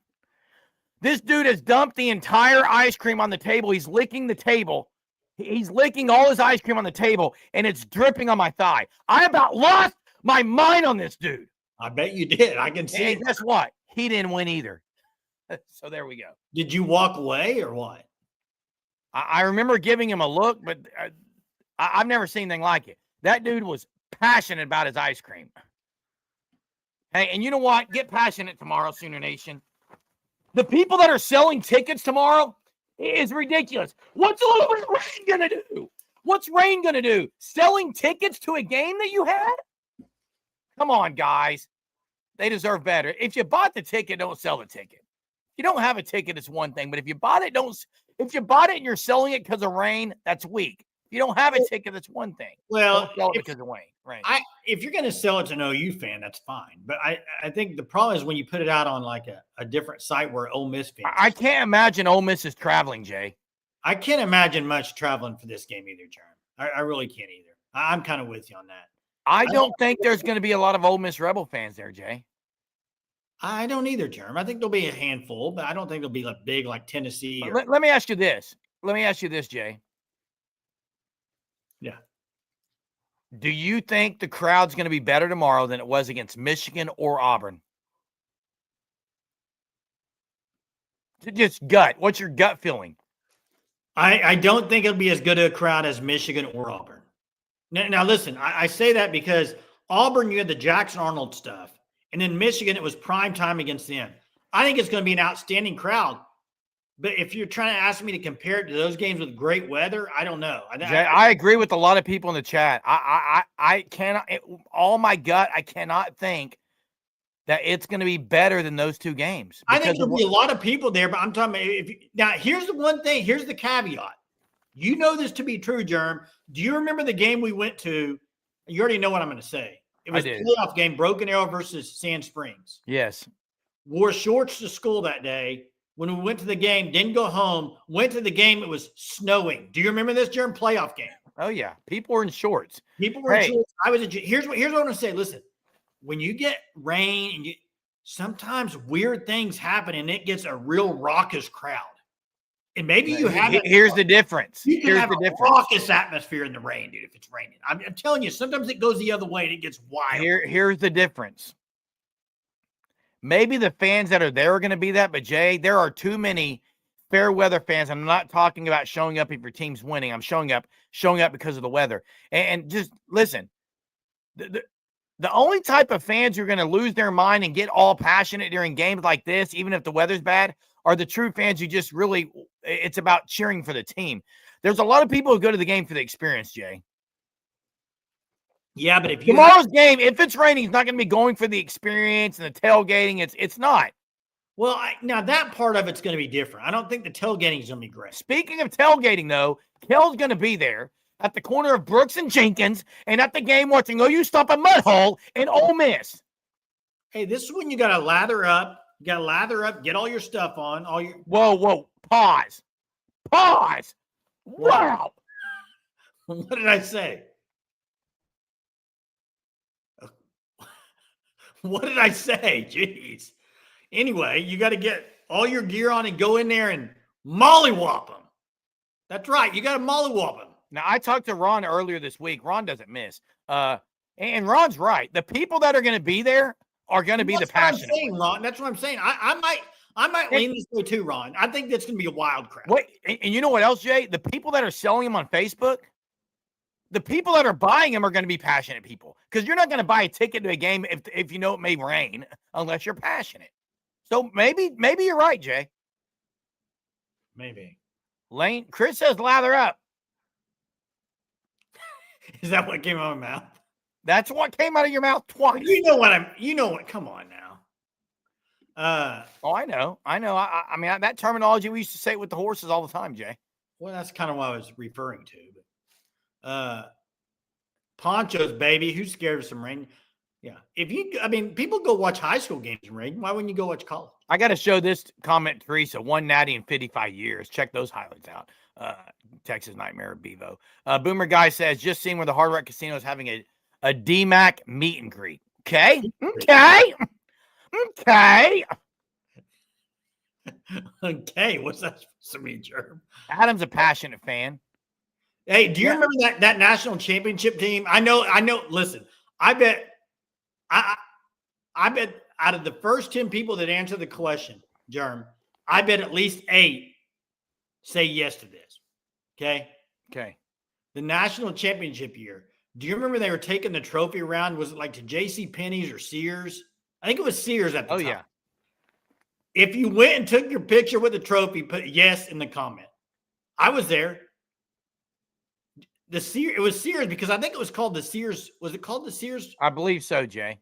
This dude has dumped the entire ice cream on the table. He's licking the table. He's licking all his ice cream on the table, and it's dripping on my thigh. I about lost my mind on this dude. I bet you did. I can see it. Guess what? He didn't win either. So there we go. Did you walk away or what? I remember giving him a look, but I've never seen anything like it. That dude was passionate about his ice cream. Hey, and you know what? Get passionate tomorrow, Sooner Nation. The people that are selling tickets tomorrow is ridiculous. What's a little bit of rain going to do? What's rain going to do? Selling tickets to a game that you had? Come on, guys. They deserve better. If you bought the ticket, don't sell the ticket. If you don't have a ticket, it's one thing. But if you bought it, if you bought it and you're selling it because of rain, that's weak. If you don't have a ticket, that's one thing. Well, don't sell it because of rain. If you're going to sell it to an OU fan, that's fine. But I think the problem is when you put it out on like a different site where Ole Miss fans. I can't imagine Ole Miss is traveling, Jay. I can't imagine much traveling for this game either, Jeremy. I really can't either. I'm kind of with you on that. I don't think there's going to be a lot of Ole Miss Rebel fans there, Jay. I don't either, Jeremy. I think there'll be a handful, but I don't think they'll be like big like Tennessee. Let me ask you this. Jay. Yeah. Do you think the crowd's going to be better tomorrow than it was against Michigan or Auburn? Just gut. What's your gut feeling? I don't think it'll be as good a crowd as Michigan or Auburn. Now listen, I say that because Auburn, you had the Jackson Arnold stuff. And then Michigan, it was prime time against them. I think it's going to be an outstanding crowd. But if you're trying to ask me to compare it to those games with great weather, I don't know. I agree with a lot of people in the chat. I cannot, all my gut, I cannot think that it's going to be better than those 2 games. I think there'll be a lot of people there, but I'm talking about now, here's the one thing. Here's the caveat. You know this to be true, Jerm. Do you remember the game we went to? You already know what I'm going to say. It was a playoff game, Broken Arrow versus Sand Springs. Yes. Wore shorts to school that day. When we went to the game, didn't go home, went to the game, it was snowing. Do you remember this, Jerm? Playoff game. Oh, yeah. People were in shorts. People were in shorts. Here's what I want to say. Listen, when you get rain and sometimes weird things happen and it gets a real raucous crowd. And maybe you have Here's the difference. You can Here's have the a difference. raucous atmosphere in the rain, dude, if it's raining. I'm telling you, sometimes it goes the other way and it gets wild. Here's the difference. Maybe the fans that are there are going to be that, but Jay, there are too many fair weather fans. I'm not talking about showing up if your team's winning. I'm showing up because of the weather. And just listen, the only type of fans who are going to lose their mind and get all passionate during games like this, even if the weather's bad, are the true fans who just really, it's about cheering for the team. There's a lot of people who go to the game for the experience, Jay. Yeah, but if tomorrow's game, if it's raining, he's not going to be going for the experience and the tailgating. It's not. Well, now that part of it's going to be different. I don't think the tailgating is going to be great. Speaking of tailgating, though, Kel's going to be there at the corner of Brooks and Jenkins and at the game watching OU stop a mud hole in Ole Miss. Hey, this is when you got to lather up. You got to lather up, get all your stuff on. Whoa, pause. Wow. What did I say? What did I say? Jeez. Anyway, you got to get all your gear on and go in there and mollywop them. That's right. You got to mollywop them. Now, I talked to Ron earlier this week. Ron doesn't miss. And Ron's right. The people that are going to be there are going to be the passionate ones. Ron. That's what I'm saying. I might lean this way too, Ron. I think that's going to be a wild crowd. Wait, and you know what else, Jay? The people that are selling them on Facebook, the people that are buying them are going to be passionate people, because you're not going to buy a ticket to a game if you know it may rain unless you're passionate. So maybe you're right, Jay. Maybe. Lane, Chris says lather up. Is that what came out of my mouth? That's what came out of your mouth twice. You know what? Come on now. Oh, I know. I mean, that terminology we used to say it with the horses all the time, Jay. Well, that's kind of what I was referring to. But ponchos, baby. Who's scared of some rain? Yeah. People go watch high school games in rain. Why wouldn't you go watch college? I got to show this comment, Teresa. 1 natty in 55 years. Check those highlights out. Texas Nightmare of Bevo. Boomer Guy says, just seeing where the Hard Rock Casino is having a DMAC meet and greet. Okay. Okay. What's that supposed to mean, Jerm? Adam's a passionate fan. Hey, do you remember that national championship team? I know. Listen, I bet out of the first 10 people that answer the question, Jerm, I bet at least 8 say yes to this. Okay. The national championship year. Do you remember they were taking the trophy around? Was it like to J.C. Penney's or Sears? I think it was Sears at the time. Yeah. If you went and took your picture with the trophy, put yes in the comment. I was there. It was Sears, because I think it was called the Sears. Was it called the Sears? I believe so, Jay.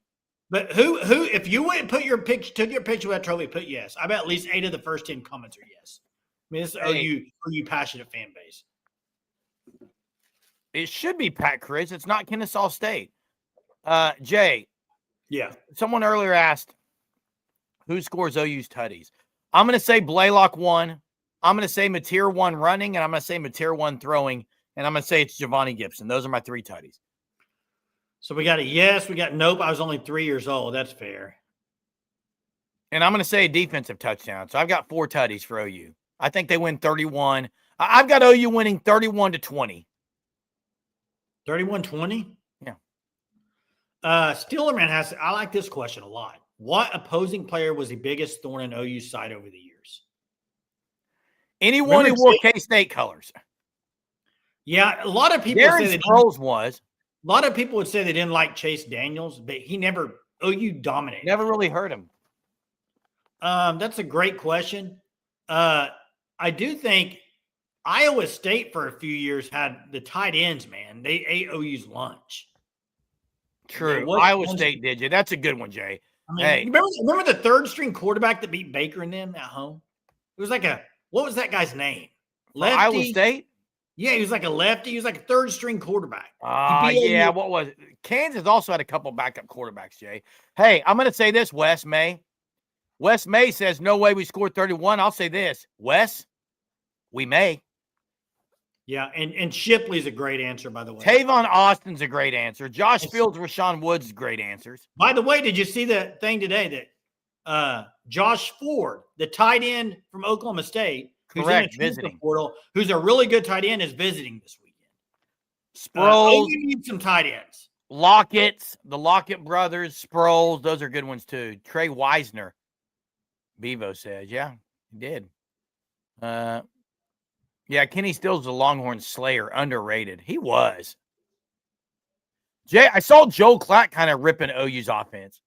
But who if you went and took your picture with that trophy, put yes. I bet at least 8 of the first 10 comments are yes. I mean, it's OU passionate fan base. It should be Pat Chris. It's not Kennesaw State. Jay. Yeah. Someone earlier asked, who scores OU's tutties? I'm going to say Blaylock 1. I'm going to say Mateer 1 running, and I'm going to say Mateer 1 throwing, and I'm going to say it's Giovanni Gibson. Those are my 3 tutties. So we got a yes. We got nope. I was only 3 years old. That's fair. And I'm going to say a defensive touchdown. So I've got 4 tutties for OU. I think they win 31. I've got OU winning 31-20. 31-20? Yeah. Steelerman I like this question a lot. What opposing player was the biggest thorn in OU's side over the years? Anyone who wore K-State colors. Yeah, a lot of people Darren Sproles was. A lot of people would say they didn't like Chase Daniels, but OU dominated. Never really heard him. That's a great question. I do think Iowa State for a few years had the tight ends, man. They ate OU's lunch. True. Iowa State did you. That's a good one, Jay. I mean, remember the third string quarterback that beat Baker and them at home? It was like what was that guy's name? Lefty? Iowa State? Yeah, he was like a lefty. He was like a third string quarterback. Yeah. What was it? Kansas also had a couple backup quarterbacks, Jay. Hey, I'm going to say this, Wes May. Wes May says, no way we scored 31. I'll say this, Wes, we may. Yeah, and Shipley's a great answer, by the way. Tavon Austin's a great answer. Josh Fields, Rashawn Woods, great answers. By the way, did you see the thing today that Josh Ford, the tight end from Oklahoma State, who's in the Correct, transfer visiting. portal, who's a really good tight end, is visiting this weekend. Sproles, OU needs some tight ends. Lockett, the Lockett brothers, Sproles, those are good ones too. Trey Wisner, Bevo says, yeah, he did. Yeah, Kenny Stills the Longhorn Slayer, underrated. He was. Jay, I saw Joe Klatt kind of ripping OU's offense.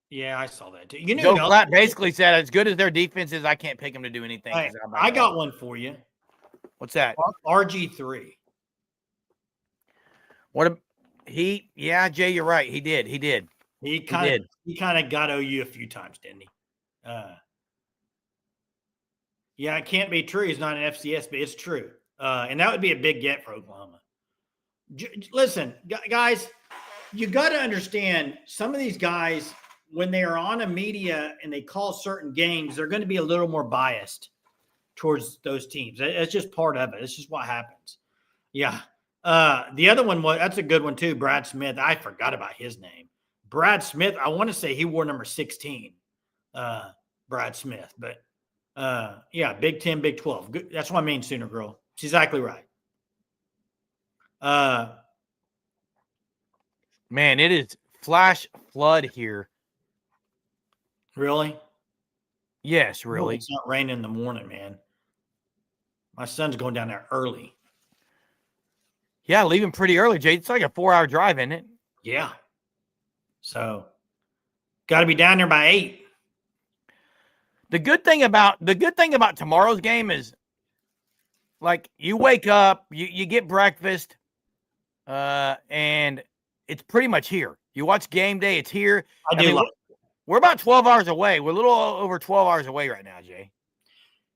Yeah, I saw that too. You know, Joe Klatt basically said, as good as their defense is, I can't pick them to do anything. Hey, I got one for you. What's that? RG3. Yeah, Jay, you're right. He did. He kind of got OU a few times, didn't he? Yeah, it can't be true. He's not an FCS, but it's true. And that would be a big get for Oklahoma. Listen, guys, you got to understand some of these guys, when they are on a media and they call certain games, they're going to be a little more biased towards those teams. It's just part of it. It's just what happens. Yeah. The other one that's a good one too. Brad Smith. I forgot about his name. Brad Smith. I want to say he wore number 16. Brad Smith, but yeah, Big 10, Big 12. Good. That's what I mean, Sooner Girl. She's exactly right. Man, it is flash flood here. Really? Yes, really. It's not raining in the morning, man. My son's going down there early. Yeah, leaving pretty early, Jay. It's like a 4-hour drive, isn't it? Yeah. So, got to be down there by 8. The good thing about tomorrow's game is, like, you wake up, you get breakfast, and it's pretty much here. You watch game day, it's here. We're about 12 hours away. We're a little over 12 hours away right now, Jay.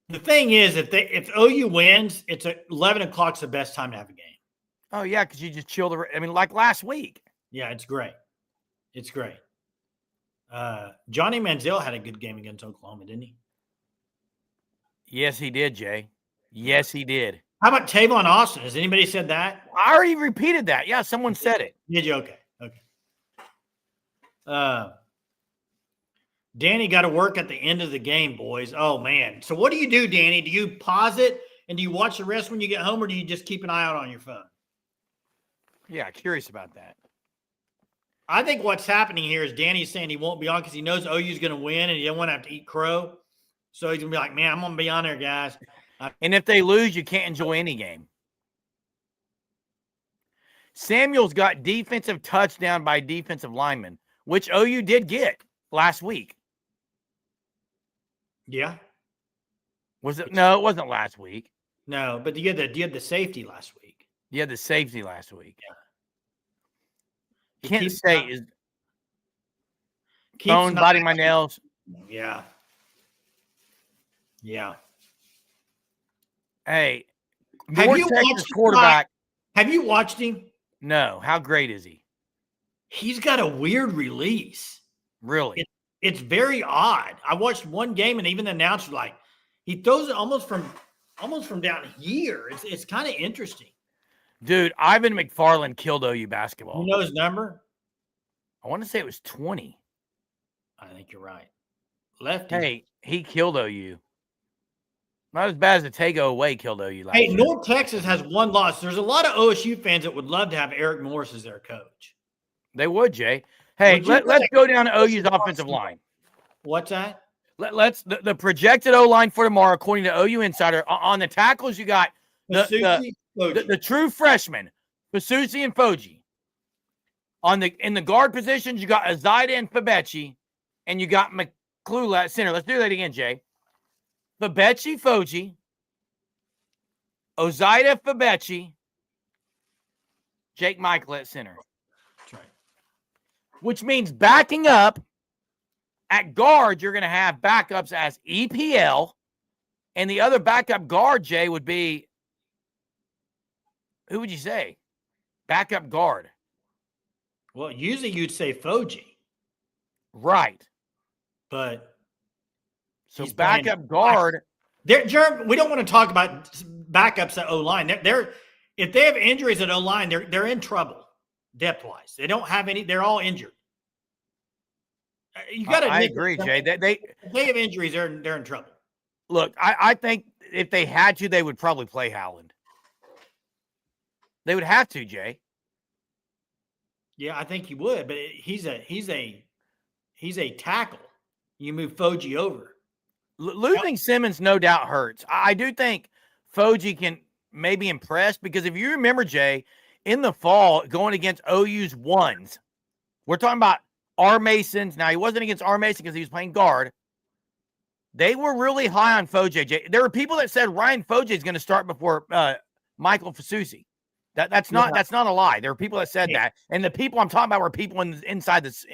The thing is, if OU wins, it's 11 o'clock's the best time to have a game. Oh, yeah, because you just chill like last week. Yeah, it's great. It's great. Johnny Manziel had a good game against Oklahoma, didn't he? Yes, he did, Jay. Yes, he did. How about Tavon Austin? Has anybody said that? I already repeated that. Yeah, someone said it. Did you? Okay. Danny got to work at the end of the game, boys. Oh, man. So what do you do, Danny? Do you pause it and do you watch the rest when you get home, or do you just keep an eye out on your phone? Yeah, curious about that. I think what's happening here is Danny's saying he won't be on because he knows OU's going to win and he don't want to have to eat crow. So he's going to be like, man, I'm going to be on there, guys. And if they lose, you can't enjoy any game. Samuel's got defensive touchdown by defensive lineman, which OU did get last week. Yeah. Was it? No, it wasn't last week. No, but you had the safety last week. You had the safety last week. Yeah. Kent State is bone, biting my nails. Yeah. Yeah. Hey, have you Texas quarterback. Have you watched him? No. How great is he? He's got a weird release. Really? It's very odd. I watched one game and even the announcer, like, he throws it almost from down here. It's kind of interesting. Dude, Ivan McFarland killed OU basketball. You know his number? I want to say it was 20. I think you're right. Lefty. Hey, he killed OU. Not as bad as the Tego away killed OU last year. North Texas has one loss. There's a lot of OSU fans that would love to have Eric Morris as their coach. They would, Jay. Hey, let's go down to OU's offensive line. What's that? Let's the projected O-line for tomorrow, according to OU Insider. On the tackles, you got the true freshmen, Pasusi and Foji. In the guard positions, you got Azaida and Fabechi, and you got McClula at center. Let's do that again, Jay. Fabechi, Foji, Ozaida, Fabechi, Jake Michael at center. That's right. Which means backing up at guard, you're going to have backups as EPL, and the other backup guard, Jay, would be, who would you say? Backup guard. Well, usually you'd say Foji. Right. But so backup guard. Jerm, we don't want to talk about backups at O-line. If they have injuries at O-line, they're in trouble depth-wise. They don't have any. They're all injured. You got to. I agree, Jay. If they have injuries, they're in trouble. Look, I think if they had to, they would probably play Howland. They would have to, Jay. Yeah, I think he would, but he's a tackle. You move Foji over. Losing Simmons no doubt hurts. I do think Foji can maybe impress because if you remember, Jay, in the fall, going against OU's ones, we're talking about R. Masons. Now, he wasn't against R. Mason because he was playing guard. They were really high on Foji, Jay. There were people that said Ryan Foji is going to start before Michael Fasusi. That's not a lie. There were people that said that, and the people I'm talking about were people inside this.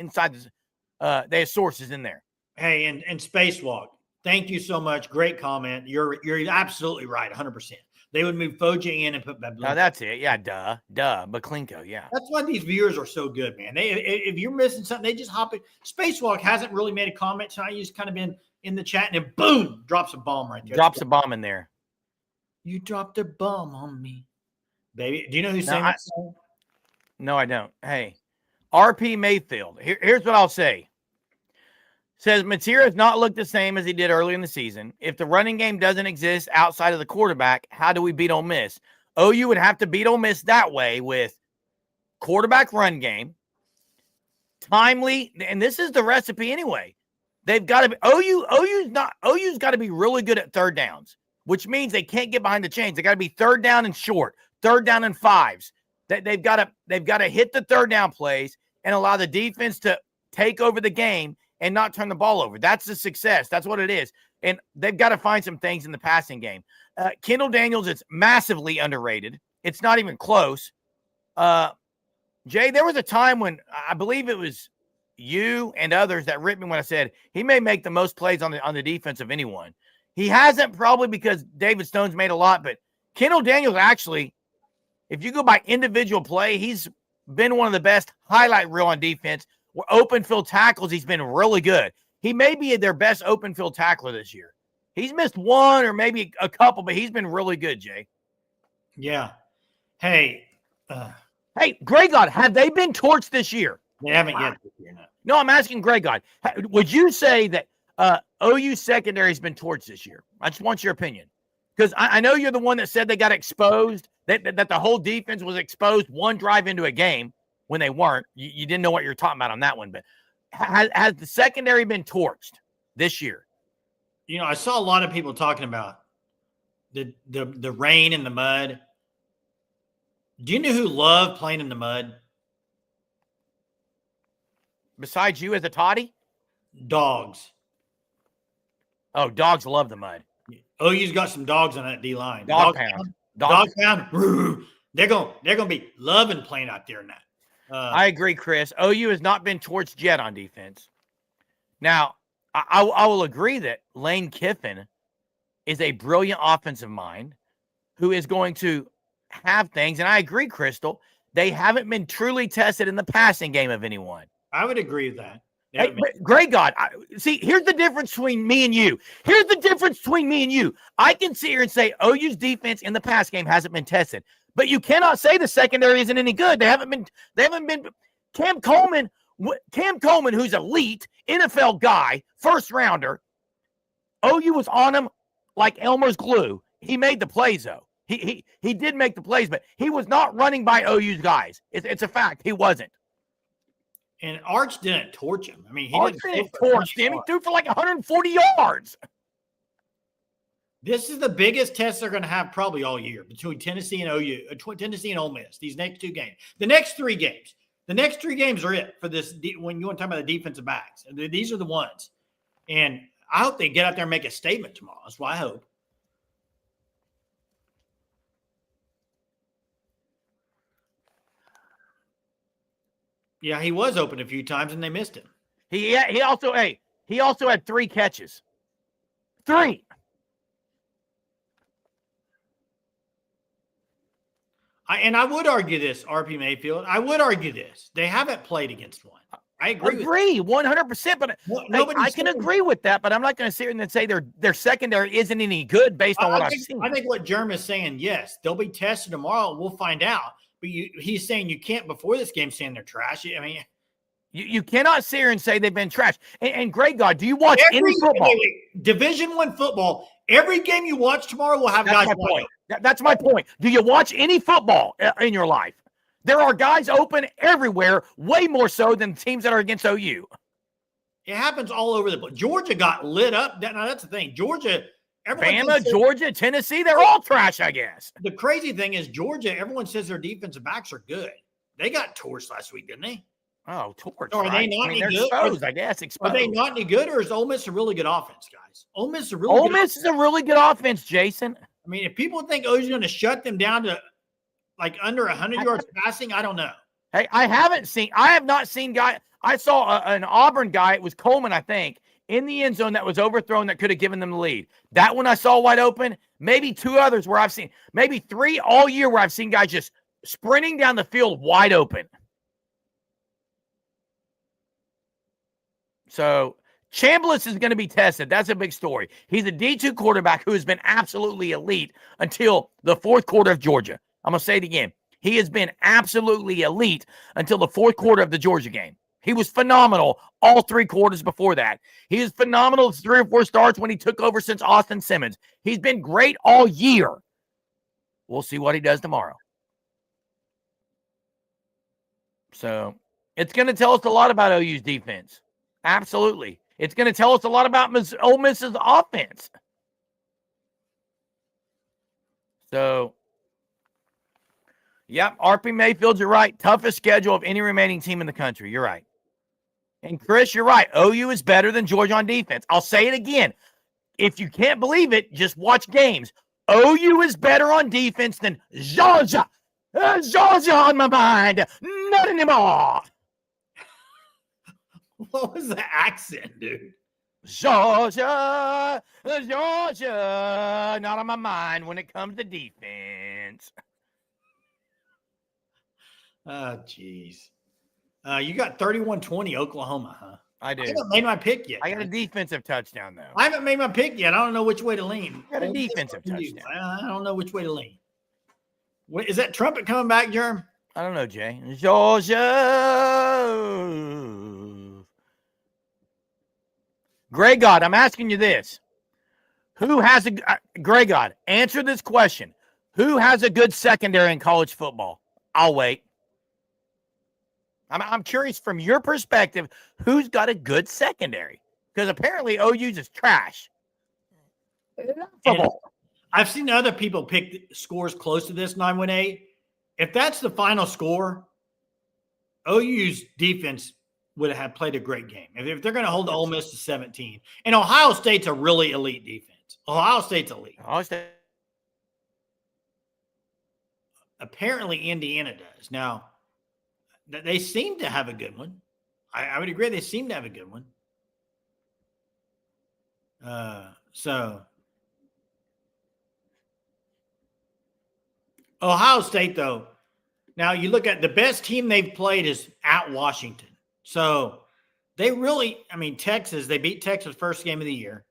They have sources in there. Hey, and Spacewalk, thank you so much. Great comment. You're absolutely right, 100%. They would move Foji in and put Bablinko. No, that's it. Yeah, duh. Baklinko, yeah. That's why these viewers are so good, man. If you're missing something, they just hop in. Spacewalk hasn't really made a comment tonight. He's kind of been in the chat, and then boom, drops a bomb right there. Drops a bomb in there. You dropped a bomb on me, baby. Do you know who's saying that song? No, I don't. Hey, RP Mayfield. Here's what I'll say. Says Mateer has not looked the same as he did early in the season. If the running game doesn't exist outside of the quarterback, how do we beat Ole Miss? OU would have to beat Ole Miss that way with quarterback run game, timely, and this is the recipe anyway. They've got to be OU's got to be really good at third downs, which means they can't get behind the chains. They got to be third down and short, third down and fives. They've got to hit the third down plays and allow the defense to take over the game and not turn the ball over. That's the success. That's what it is. And they've got to find some things in the passing game. Kendall Daniels is massively underrated. It's not even close. Jay, there was a time when I believe it was you and others that ripped me when I said he may make the most plays on the defense of anyone. He hasn't probably because David Stone's made a lot, but Kendall Daniels actually, if you go by individual play, he's been one of the best highlight reel on defense. Open field tackles, he's been really good. He may be their best open field tackler this year. He's missed one or maybe a couple, but he's been really good, Jay. Yeah. Hey. Hey, Greg God, have they been torched this year? They haven't yet this year, no. No, I'm asking Greg God. Would you say that OU secondary has been torched this year? I just want your opinion. Because I know you're the one that said they got exposed, that the whole defense was exposed one drive into a game when they weren't. You didn't know what you were talking about on that one. But has the secondary been torched this year? You know, I saw a lot of people talking about the rain and the mud. Do you know who loved playing in the mud? Besides you as a toddy? Dogs. Oh, dogs love the mud. OU's got some dogs on that D line. Dog pound. Dog pound. They're gonna be loving playing out there in that. I agree, Chris. OU has not been torched yet on defense. Now, I will agree that Lane Kiffin is a brilliant offensive mind who is going to have things. And I agree, Crystal. They haven't been truly tested in the passing game of anyone. I would agree with that. Hey, great God. See, here's the difference between me and you. Here's the difference between me and you. I can sit here and say OU's defense in the pass game hasn't been tested. But you cannot say the secondary isn't any good. They haven't been. Cam Coleman, who's elite, NFL guy, first rounder. OU was on him like Elmer's glue. He made the plays, though. He did make the plays, but he was not running by OU's guys. It's a fact. He wasn't. And Arch didn't torch him. I mean, Arch didn't torch him. He threw for like 140 yards. This is the biggest test they're going to have probably all year between Tennessee and OU, Tennessee and Ole Miss. These next two games, the next three games are it for this. When you want to talk about the defensive backs, these are the ones. And I hope they get out there and make a statement tomorrow. That's what I hope. Yeah, he was open a few times and they missed him. He also had 3 catches. 3. I would argue this, RP Mayfield. I would argue this. They haven't played against one. I agree. 100%. But I can agree with that. But I'm not going to sit here and say their secondary isn't any good based on what I've seen. I think what Jerm is saying, yes, they'll be tested tomorrow. And we'll find out. But he's saying you can't before this game saying they're trash. I mean, you cannot sit here and say they've been trash. And Great God, do you watch any football? Division I football, Every game you watch tomorrow will have That's guys. my point. That's my point. Do you watch any football in your life? There are guys open everywhere, way more so than teams that are against OU. It happens all over the place. Georgia got lit up. Now that's the thing. Georgia, Bama, Georgia, Tennessee, they're all trash, I guess. The crazy thing is Georgia, everyone says their defensive backs are good. They got torched last week, didn't they? Oh, torched. Are they not any good? Exposed, I guess. Exposed. Are they not any good, or is Ole Miss a really good offense, guys? Ole Miss is a really good offense, Jason. I mean, if people think OU's going to shut them down to like under 100 yards passing, I don't know. Hey, I have not seen guy. I saw an Auburn guy. It was Coleman, I think, in the end zone that was overthrown that could have given them the lead. That one I saw wide open. Maybe two others where I've seen, maybe three all year where I've seen guys just sprinting down the field wide open. So Chambliss is going to be tested. That's a big story. He's a D2 quarterback who has been absolutely elite until the fourth quarter of Georgia. I'm going to say it again. He has been absolutely elite until the fourth quarter of the Georgia game. He was phenomenal all three quarters before that. He was phenomenal 3 or 4 starts when he took over since Austin Simmons. He's been great all year. We'll see what he does tomorrow. So it's going to tell us a lot about OU's defense. Absolutely. It's going to tell us a lot about Ole Miss's offense. So, yep, RP Mayfield, you're right. Toughest schedule of any remaining team in the country. You're right. And Chris, you're right. OU is better than Georgia on defense. I'll say it again. If you can't believe it, just watch games. OU is better on defense than Georgia. Georgia on my mind. Not anymore. What was the accent, dude? Georgia, not on my mind when it comes to defense. Oh, jeez. You got 31-20 Oklahoma, huh? I do. I haven't made my pick yet. I got a defensive touchdown, though. I haven't made my pick yet. I don't know which way to lean. I got a defensive touchdown. I don't know which way to lean. Is that trumpet coming back, Jerm? I don't know, Jay. Georgia. Gray God, I'm asking you this. Who has a Gray God, answer this question. Who has a good secondary in college football? I'll wait. I'm curious from your perspective, who's got a good secondary? Because apparently OU's is trash. I've seen other people pick scores close to this 9-1-8. If that's the final score, OU's defense would have played a great game. If they're going to hold Ole Miss to 17. And Ohio State's a really elite defense. Ohio State's elite. Apparently Indiana does. Now, they seem to have a good one. I would agree they seem to have a good one. So Ohio State, though, now you look at the best team they've played is at Washington. So they really, Texas, they beat Texas first game of the year.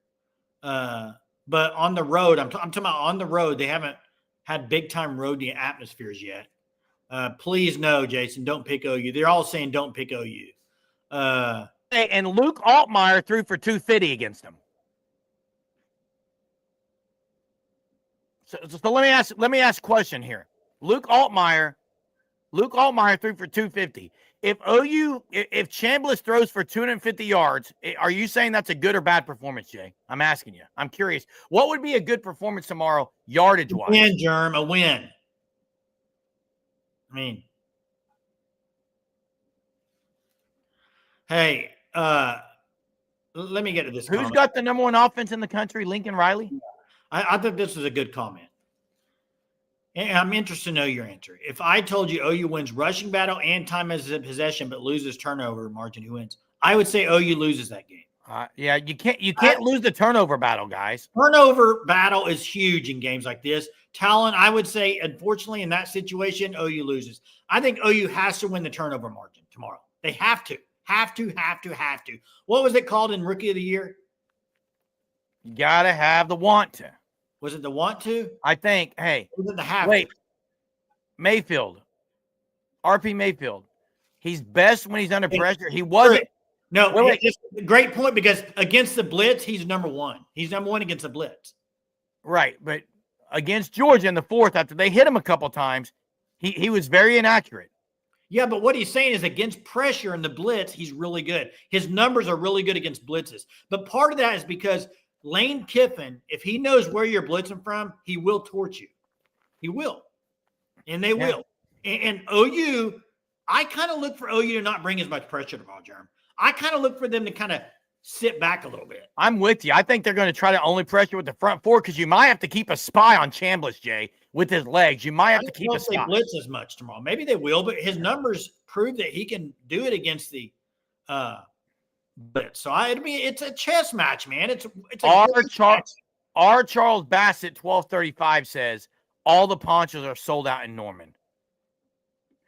But on the road, I'm talking about on the road, they haven't had big-time road atmospheres yet. Please no, Jason, don't pick OU. They're all saying don't pick OU. And Luke Altmaier threw for 250 against them. So let me ask a question here. Luke Altmaier threw for 250. If Chambliss throws for 250 yards, are you saying that's a good or bad performance, Jay? I'm asking you. I'm curious. What would be a good performance tomorrow, yardage-wise? A win, Germ, a win. Hey, let me get to this. Who's got the number one offense in the country? Lincoln Riley? I thought this was a good comment. And I'm interested to know your answer. If I told you OU wins rushing battle and time as a possession, but loses turnover margin, who wins? I would say OU loses that game. Yeah, you can't lose the turnover battle, guys. Turnover battle is huge in games like this. Talent, I would say, unfortunately, in that situation, OU loses. I think OU has to win the turnover margin tomorrow. They have to. Have to. What was it called in Rookie of the Year? You got to have the want to. Was it the want to? I think, hey. Was it the have wait. to? Mayfield. RP Mayfield. He's best when he's under pressure. He wasn't. No, it's a great point because against the blitz, he's number one. He's number one against the blitz. Right, but against Georgia in the fourth, after they hit him a couple times, he was very inaccurate. Yeah, but what he's saying is against pressure and the blitz, he's really good. His numbers are really good against blitzes. But part of that is because Lane Kiffin, if he knows where you're blitzing from, he will torch you. He will. And they will. And OU, I kind of look for OU to not bring as much pressure to the ball, Jerm. I kind of look for them to kind of sit back a little bit. I'm with you. I think they're going to try to only pressure with the front four because you might have to keep a spy on Chambliss, Jay, with his legs. You might have to keep a spy. They blitz as much tomorrow. Maybe they will, but his numbers prove that he can do it against the blitz. So I mean, it's a chess match, man. It's our Charles Bassett 1235 says all the ponchos are sold out in Norman.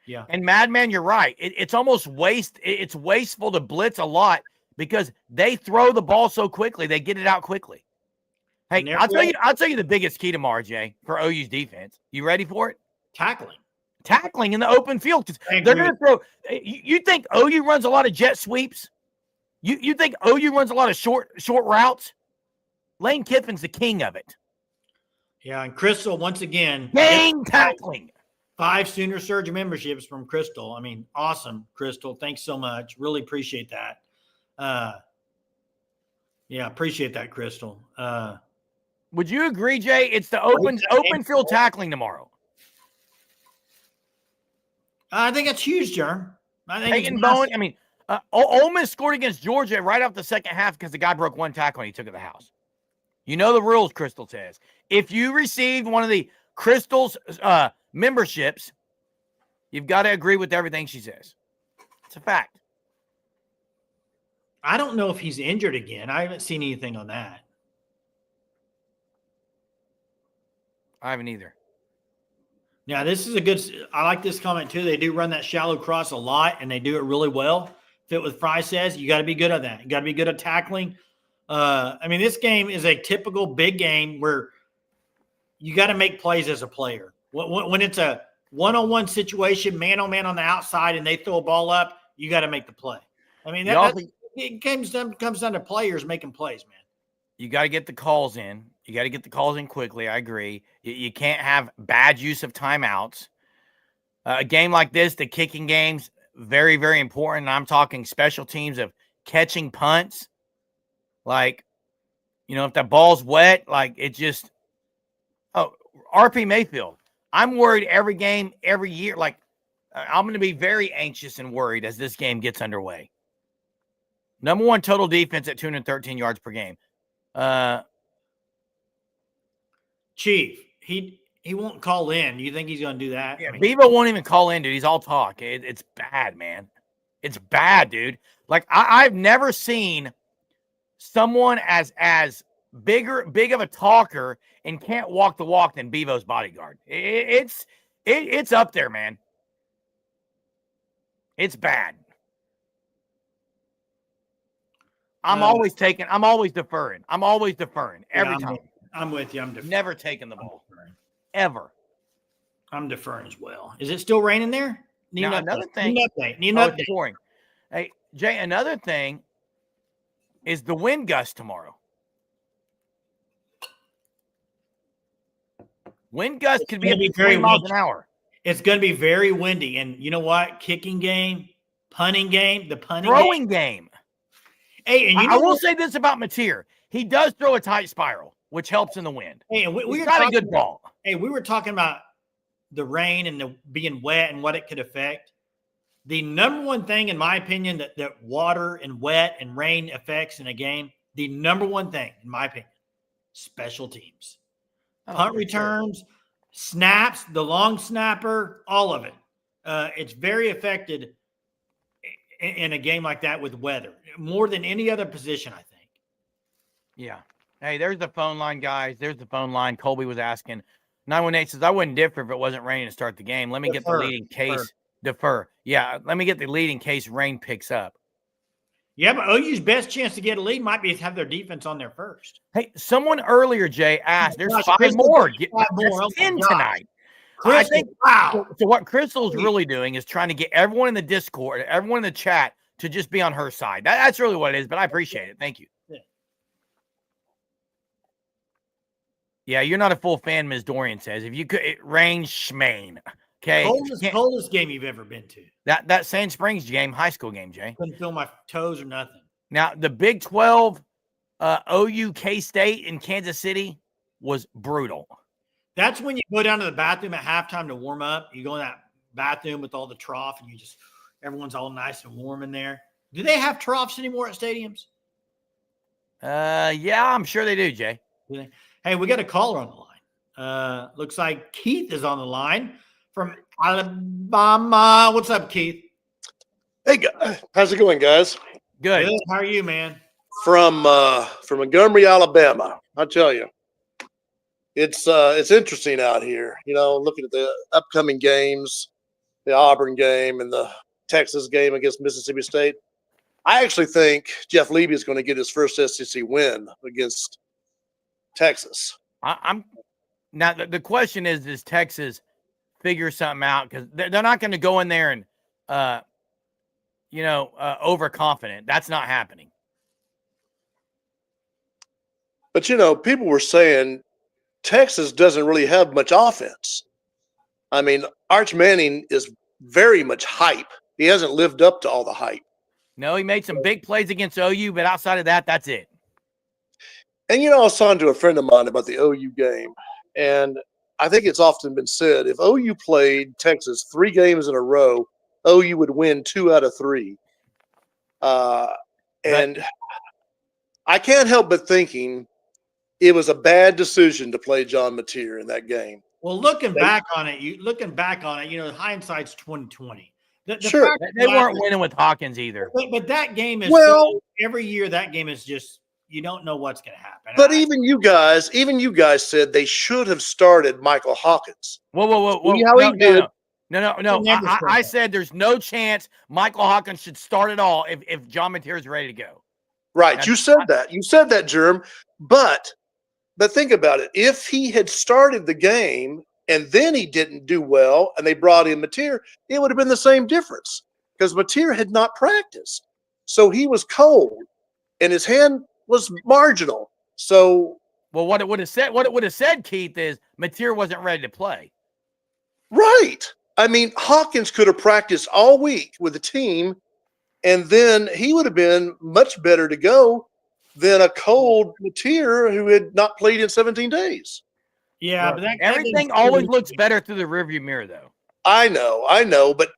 Yeah. And Madman, you're right. It's almost it's wasteful to blitz a lot because they throw the ball so quickly. They get it out quickly. Hey, I'll tell you the biggest key tomorrow, Jay, for OU's defense. You ready for it? Tackling in the open field. They're going to throw. You think OU runs a lot of jet sweeps? You think OU runs a lot of short routes? Lane Kiffin's the king of it. Yeah, and Crystal, once again. Gang tackling. 5 Sooner Surge memberships from Crystal. I mean, awesome, Crystal. Thanks so much. Really appreciate that. Yeah, appreciate that, Crystal. Would you agree, Jay? It's the open field tackling tomorrow. I think that's huge, Jerm. I think Peyton Bowen. I mean, Ole Miss scored against Georgia right off the second half because the guy broke one tackle and he took it to the house. You know the rules, Crystal says. If you received one of the Crystal's memberships, you've got to agree with everything she says. It's a fact. I don't know if he's injured again. I haven't seen anything on that. I haven't either. Yeah, this is a good – I like this comment too. They do run that shallow cross a lot, and they do it really well. Fit with Fry says, you got to be good at that. You got to be good at tackling. I mean, this game is a typical big game where you got to make plays as a player. When it's a one-on-one situation, man-on-man on the outside, and they throw a ball up, you got to make the play. I mean, it comes down to players making plays, man. You got to get the calls in. You got to get the calls in quickly. I agree. You can't have bad use of timeouts. A game like this, the kicking games, very, very important. I'm talking special teams of catching punts. Like, if that ball's wet, like it just RP Mayfield. I'm worried every game, every year. Like, I'm going to be very anxious and worried as this game gets underway. Number 1 total defense at 213 yards per game. Chief, he won't call in. You think he's going to do that? Yeah, Bevo won't even call in, dude. He's all talk. It's bad, man. It's bad, dude. Like, I've never seen someone as big of a talker and can't walk the walk than Bevo's bodyguard. It's up there, man. It's bad. I'm always deferring. I'm always deferring every time. I'm with you. I'm deferring. Never taking the ball. Ever. I'm deferring as well. Is it still raining there? Need another thing. Need an update. Pouring. Hey, Jay, another thing is the wind gust tomorrow. Wind gust could be up to 3 miles an hour. It's going to be very windy. And you know what? Kicking game, punting game, throwing game. Hey, and I will say this about Mateer. He does throw a tight spiral, which helps in the wind. Hey, and we got a good ball. Hey, we were talking about the rain and the being wet and what it could affect. The number one thing, in my opinion, that water and wet and rain affects in a game, the number one thing, in my opinion, special teams. Punt returns, snaps, the long snapper, all of it. It's very affected in a game like that with weather, more than any other position, I think. Yeah. Hey, there's the phone line, guys. There's the phone line. Colby was asking. 918 says, I wouldn't differ if it wasn't raining to start the game. Let me get the lead in case. Defer. Yeah, let me get the lead in case rain picks up. Yeah, but OU's best chance to get a lead might be to have their defense on there first. Hey, someone earlier, Jay, asked, there's 5 more. There's 10 tonight. I think, wow. So what Crystal's really doing is trying to get everyone in the Discord, everyone in the chat to just be on her side. That's really what it is, but I appreciate it. Thank you. Yeah, you're not a full fan, Ms. Dorian says. If you could, it rains schmain. Okay. Coldest game you've ever been to. That Sand Springs game, high school game, Jay. Couldn't feel my toes or nothing. Now, the Big 12 OU K-State in Kansas City was brutal. That's when you go down to the bathroom at halftime to warm up. You go in that bathroom with all the trough and everyone's all nice and warm in there. Do they have troughs anymore at stadiums? Yeah, I'm sure they do, Jay. Hey, we got a caller on the line. Looks like Keith is on the line from Alabama. What's up, Keith? Hey, how's it going, guys? Good. How are you, man? From Montgomery, Alabama. I tell you, it's interesting out here. You know, looking at the upcoming games, the Auburn game and the Texas game against Mississippi State. I actually think Jeff Levy is going to get his first SEC win against Texas. I'm now. The question is, does Texas figure something out? Because they're not going to go in there and, overconfident. That's not happening. But, you know, people were saying Texas doesn't really have much offense. I mean, Arch Manning is very much hype. He hasn't lived up to all the hype. No, he made some big plays against OU, but outside of that, that's it. And, you know, I was talking to a friend of mine about the OU game, and I think it's often been said if OU played Texas 3 games in a row, OU would win 2 out of 3. And I can't help but thinking it was a bad decision to play John Mateer in that game. Well, looking back on it, hindsight's 2020. Sure, they weren't winning with Hawkins either. But that game is every year. That game is just you don't know what's going to happen. But even you guys said they should have started Michael Hawkins. Whoa! See how he did? No. I said there's no chance Michael Hawkins should start at all if John Mateer is ready to go. Right, you said that. You said that, Jerm. But think about it. If he had started the game and then he didn't do well and they brought in Mateer, it would have been the same difference because Mateer had not practiced. So he was cold and his hand was marginal. So, well, what it would have said, Keith, is Mateer wasn't ready to play. Right. I mean, Hawkins could have practiced all week with the team, and then he would have been much better to go than a cold Mateer who had not played in 17 days. Yeah, but everything always looks better through the rearview mirror, though. I know, but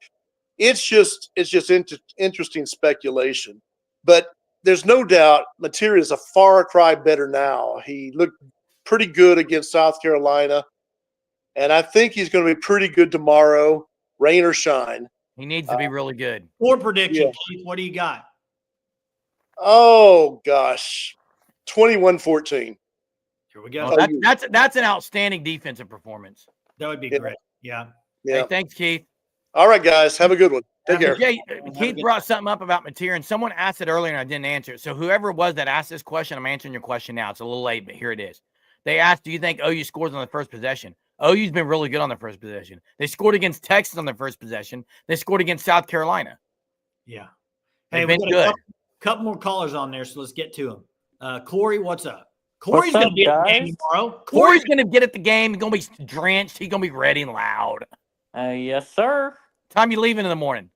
it's just interesting speculation. But there's no doubt Mateer is a far cry better now. He looked pretty good against South Carolina, and I think he's going to be pretty good tomorrow, rain or shine. He needs to be really good. Score prediction, Keith. What do you got? Oh gosh, 21-14. Here we go. Oh, that's an outstanding defensive performance. That would be great. Yeah. Hey, thanks, Keith. All right, guys, have a good one. Take care. Jay, Keith brought something up about Mateer, and someone asked it earlier, and I didn't answer it. So whoever it was that asked this question, I'm answering your question now. It's a little late, but here it is. They asked, do you think OU scores on the first possession? OU's been really good on the first possession. They scored against Texas on the first possession. They scored against South Carolina. Yeah. Hey, they've been good. Couple more callers on there, so let's get to them. Corey, what's up? Corey's going to be at the game tomorrow. Corey's going to get at the game. He's going to be drenched. He's going to be ready and loud. Yes, sir. Time you leaving in the morning?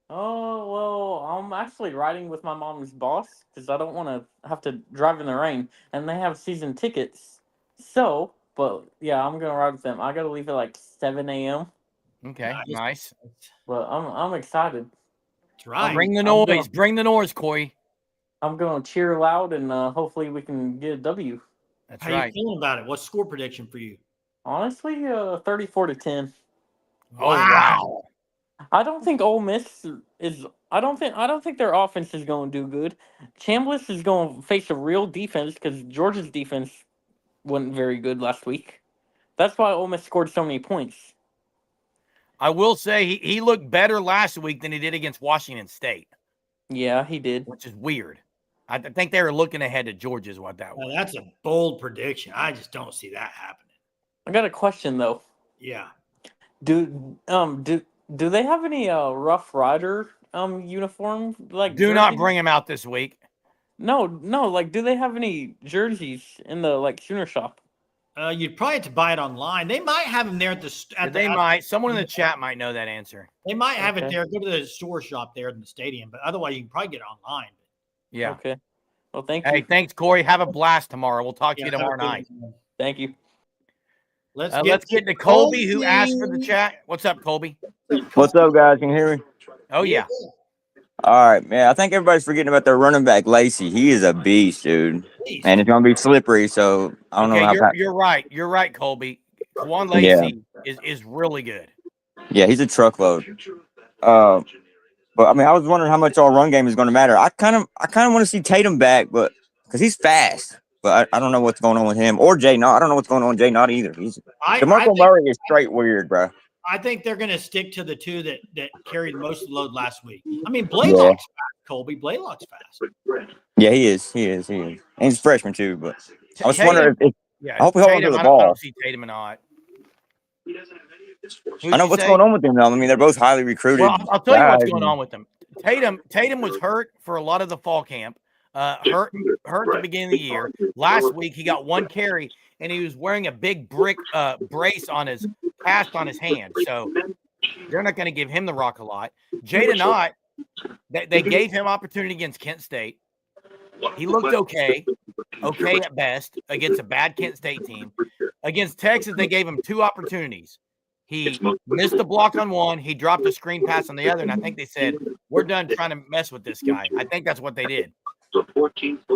Oh, well, I'm actually riding with my mom's boss because I don't want to have to drive in the rain. And they have season tickets. So, but yeah, I'm going to ride with them. I got to leave at like 7 a.m. Okay, nice. But I'm excited. That's right. Bring the noise. Bring the noise, Corey. I'm going to cheer loud, and hopefully we can get a W. That's right. How you feeling about it? What's score prediction for you? Honestly, 34-10. Oh, wow. I don't think Ole Miss is. I don't think their offense is going to do good. Chambliss is going to face a real defense because Georgia's defense wasn't very good last week. That's why Ole Miss scored so many points. I will say he looked better last week than he did against Washington State. Yeah, he did. Which is weird. I think they were looking ahead to Georgia is what that was. Well, that's a bold prediction. I just don't see that happening. I got a question though. Yeah. Do they have any Rough Rider uniform like? Do not bring him out this week. No. Like, do they have any jerseys in the Sooner shop? You'd probably have to buy it online. They might have them there at Someone in the chat might know that answer. They might have it there. Go to the store shop there in the stadium, but otherwise you can probably get it online. Yeah. Okay. Well, thank you. Hey, thanks, Corey. Have a blast tomorrow. We'll talk to you tomorrow night. Thank you. Let's get to Colby, who asked for the chat. What's up, Colby? What's up, guys? Can you hear me? Oh, yeah. All right, man. I think everybody's forgetting about their running back, Lacey. He is a beast, dude. And it's going to be slippery, so I don't know how. You're right. You're right, Colby. Juan Lacey is really good. Yeah, he's a truckload. But I mean, I was wondering how much our run game is going to matter. I kind of want to see Tatum back, but because he's fast. But I don't know what's going on with him or Jay Knott. I don't know what's going on with Jay Knott either. DeMarco Murray is straight weird, bro. I think they're going to stick to the two that carried most of the load last week. I mean, Blaylock's fast, Colby. Blaylock's fast. Yeah, he is. And he's a freshman too. But I was wondering if I hope he holds onto the I ball. don't see Tatum or not. I know what's going on with them though. I mean, they're both highly recruited. Well, I'll tell you what's going on with them. Tatum was hurt for a lot of the fall camp. Hurt at the beginning of the year. Last week he got one carry and he was wearing a big brick brace on his cast on his hand. So they're not going to give him the rock a lot. Jaden Knott, they gave him opportunity against Kent State. He looked okay at best against a bad Kent State team. Against Texas, they gave him 2 opportunities. He missed the block on one. He dropped a screen pass on the other, and I think they said, we're done trying to mess with this guy. I think that's what they did.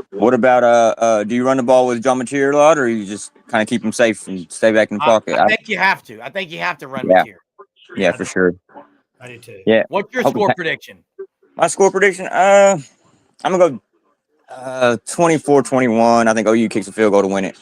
What about do you run the ball with John Mateer a lot, or you just kind of keep him safe and stay back in the pocket? I think you have to. I think you have to run Mateer. Yeah, for sure. I do too. Yeah. What's your score prediction? My score prediction? I'm gonna go 24-21. I think OU kicks a field goal to win it.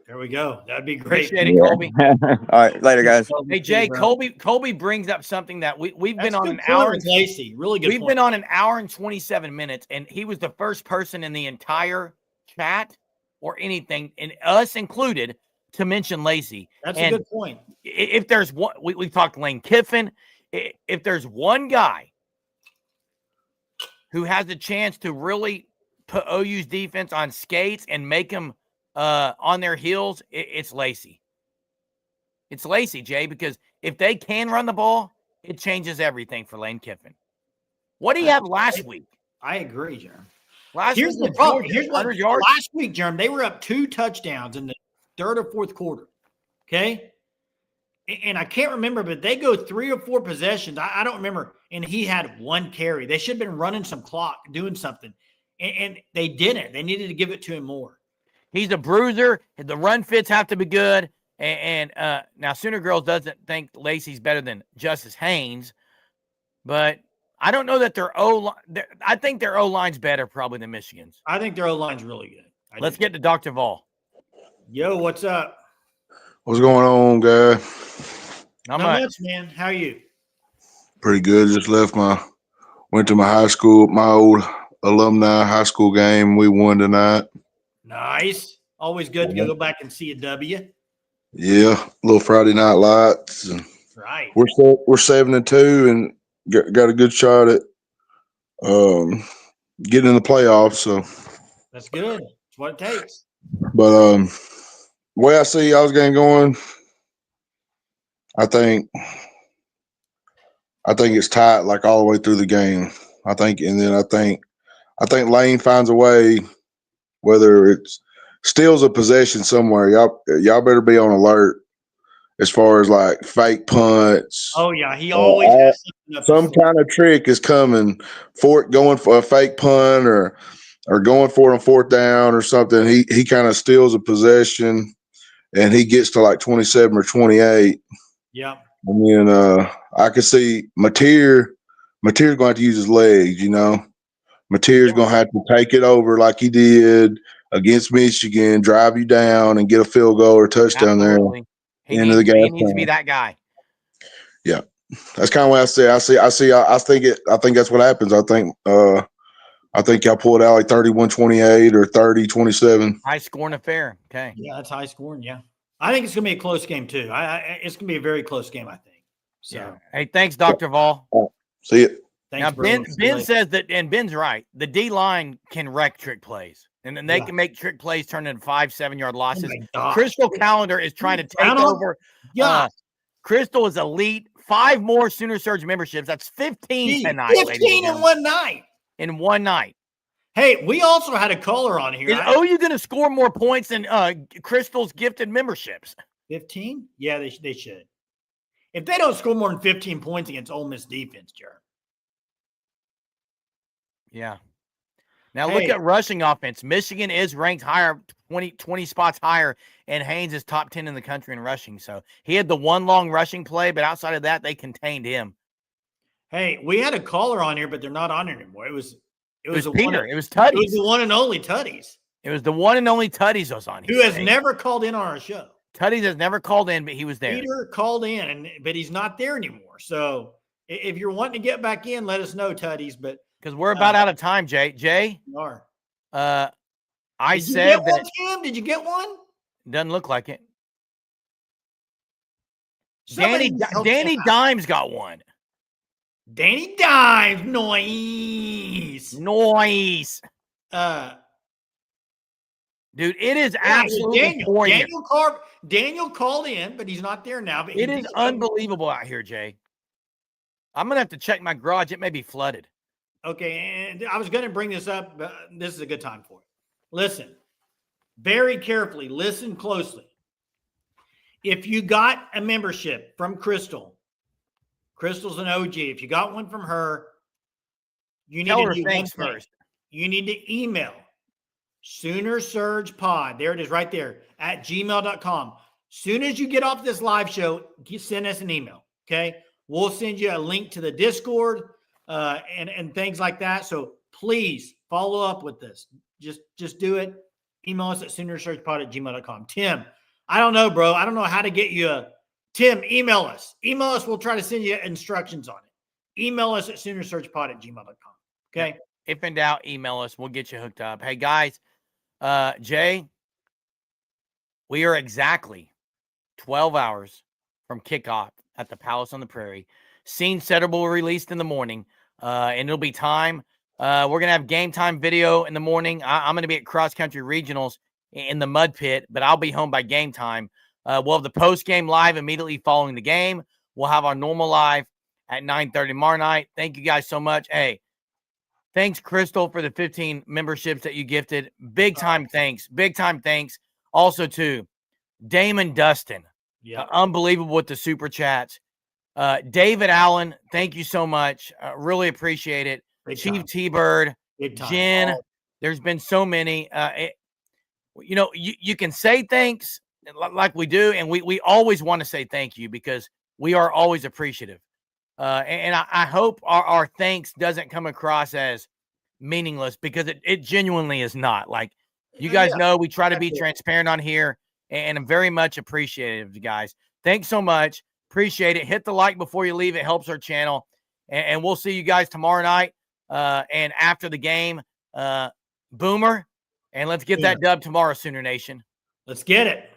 There we go. That'd be great. Appreciate it, Colby. All right, later, guys. Hey, Jay, Colby brings up something that we've been on an hour. Lacey, really good. We've been on an hour and 27 minutes, and he was the first person in the entire chat or anything, and us included, to mention Lacey. That's a good point. If there's one, we've talked Lane Kiffin. If there's one guy who has a chance to really put OU's defense on skates and make them on their heels, it's Lacey. It's Lacey, Jay, because if they can run the ball, it changes everything for Lane Kiffin. What did he have last week? I agree, Jeremy. Here's the problem. Here's what last week, Jeremy, they were up 2 touchdowns in the third or fourth quarter. Okay. And I can't remember, but they go 3 or 4 possessions. I don't remember. And he had 1 carry. They should have been running some clock, doing something. And they didn't. They needed to give it to him more. He's a bruiser. The run fits have to be good. And now Sooner Girls doesn't think Lacey's better than Justice Haynes, but I don't know that their I think their O-line's better probably than Michigan's. I think their O-line's really good. Let's get to Dr. Vol. Yo, what's up? What's going on, guy? Not much, man. How are you? Pretty good. Just went to my high school, my old alumni high school game. We won tonight. Nice. Always good to go back and see a W. Yeah, little Friday night lights. Right. We're 7-2 and got a good shot at getting in the playoffs. So that's good. That's what it takes. But the way I see y'all's game going, I think it's tight like all the way through the game. I think Lane finds a way, whether it's steals a possession somewhere. Y'all better be on alert as far as like fake punts. Oh yeah, he always has some kind of trick is coming for it, going for a fake punt or going for it on 4th down or something. He kind of steals a possession and he gets to like 27 or 28. Yeah. And then I could see Mateer's going to have to use his legs, you know. Mateer's going to have to take it over like he did against Michigan, drive you down and get a field goal or touchdown. Absolutely. There. He needs to be that guy. Yeah. That's kind of what I say. I think that's what happens. I think y'all pull it out like 31-28 or 30-27. High scoring affair. Okay. Yeah, that's high scoring. Yeah. I think it's going to be a close game too. It's going to be a very close game, I think. So, yeah. Hey, thanks, Dr. Vol. See it. Thanks, Now, Bruno. Ben says that, and Ben's right. The D line can wreck trick plays, and then they Yeah. can make trick plays turn into 5-7 yard Oh losses. my gosh. Crystal Calendar is trying to take Groundhog? over. Yeah. Crystal is elite. 5 more Sooner Surge memberships. That's 15 Gee, tonight. 15 in one night. In one night. Hey, we also had a caller on here. Is OU going to score more points than Crystal's gifted memberships? 15? Yeah, they should. If they don't score more than 15 points against Ole Miss defense, Jared. Yeah. Now look at rushing offense. Michigan is ranked higher, 20 spots higher, and Haynes is top 10 in the country in rushing. So he had the one long rushing play, but outside of that, they contained him. Hey, we had a caller on here, but they're not on here anymore. It was Peter. It was Tutties. It was the one and only Tutties. It was the one and only Tutties was on here. Who has never called in on our show. Tutties has never called in, but he was there. Peter called in, but he's not there anymore. So if you're wanting to get back in, let us know, Tutties. But because we're about out of time, Jay. You are. I Did you said get that. one, Tim? Did you get one? Doesn't look like it. Somebody Danny Dimes got one. Danny Dimes, noise. Dude, it is absolutely pouring. Daniel called in, but he's not there now. But it is unbelievable out here, Jay. I'm gonna have to check my garage. It may be flooded. Okay, and I was going to bring this up, but this is a good time for it. Listen, very carefully, listen closely. If you got a membership from Crystal's an OG. If you got one from her, you need to do thanks first. You need to email Sooner Surge Pod. There it is right there at gmail.com. Soon as you get off this live show, send us an email. Okay. We'll send you a link to the Discord and things like that. So please follow up with this. Just do it. Email us at SoonerSurgePod@gmail.com. Tim, I don't know, bro. I don't know how to get you Tim, email us. Email us. We'll try to send you instructions on it. Email us at SoonerSurgePod@gmail.com. Okay. If in doubt, email us. We'll get you hooked up. Hey, guys, Jay, we are exactly 12 hours from kickoff at the Palace on the Prairie. Scene setter will be released in the morning, and it'll be time. We're going to have game time video in the morning. I'm going to be at Cross Country Regionals in the Mud Pit, but I'll be home by game time. We'll have the post-game live immediately following the game. We'll have our normal live at 9:30 tomorrow night. Thank you guys so much. Hey, thanks, Crystal, for the 15 memberships that you gifted. Big time thanks. Big time thanks. Also to Damon Dustin. Yeah. Unbelievable with the super chats. David Allen, thank you so much. Really appreciate it. Chief T-Bird, Jen. There's been so many. You can say thanks like we do, and we always want to say thank you because we are always appreciative. And I hope our thanks doesn't come across as meaningless because it genuinely is not. Like, you guys know we try to be transparent on here, and I'm very much appreciative of you guys. Thanks so much. Appreciate it. Hit the like before you leave. It helps our channel. And we'll see you guys tomorrow night and after the game. Boomer, and let's get that dub tomorrow, Sooner Nation. Let's get it.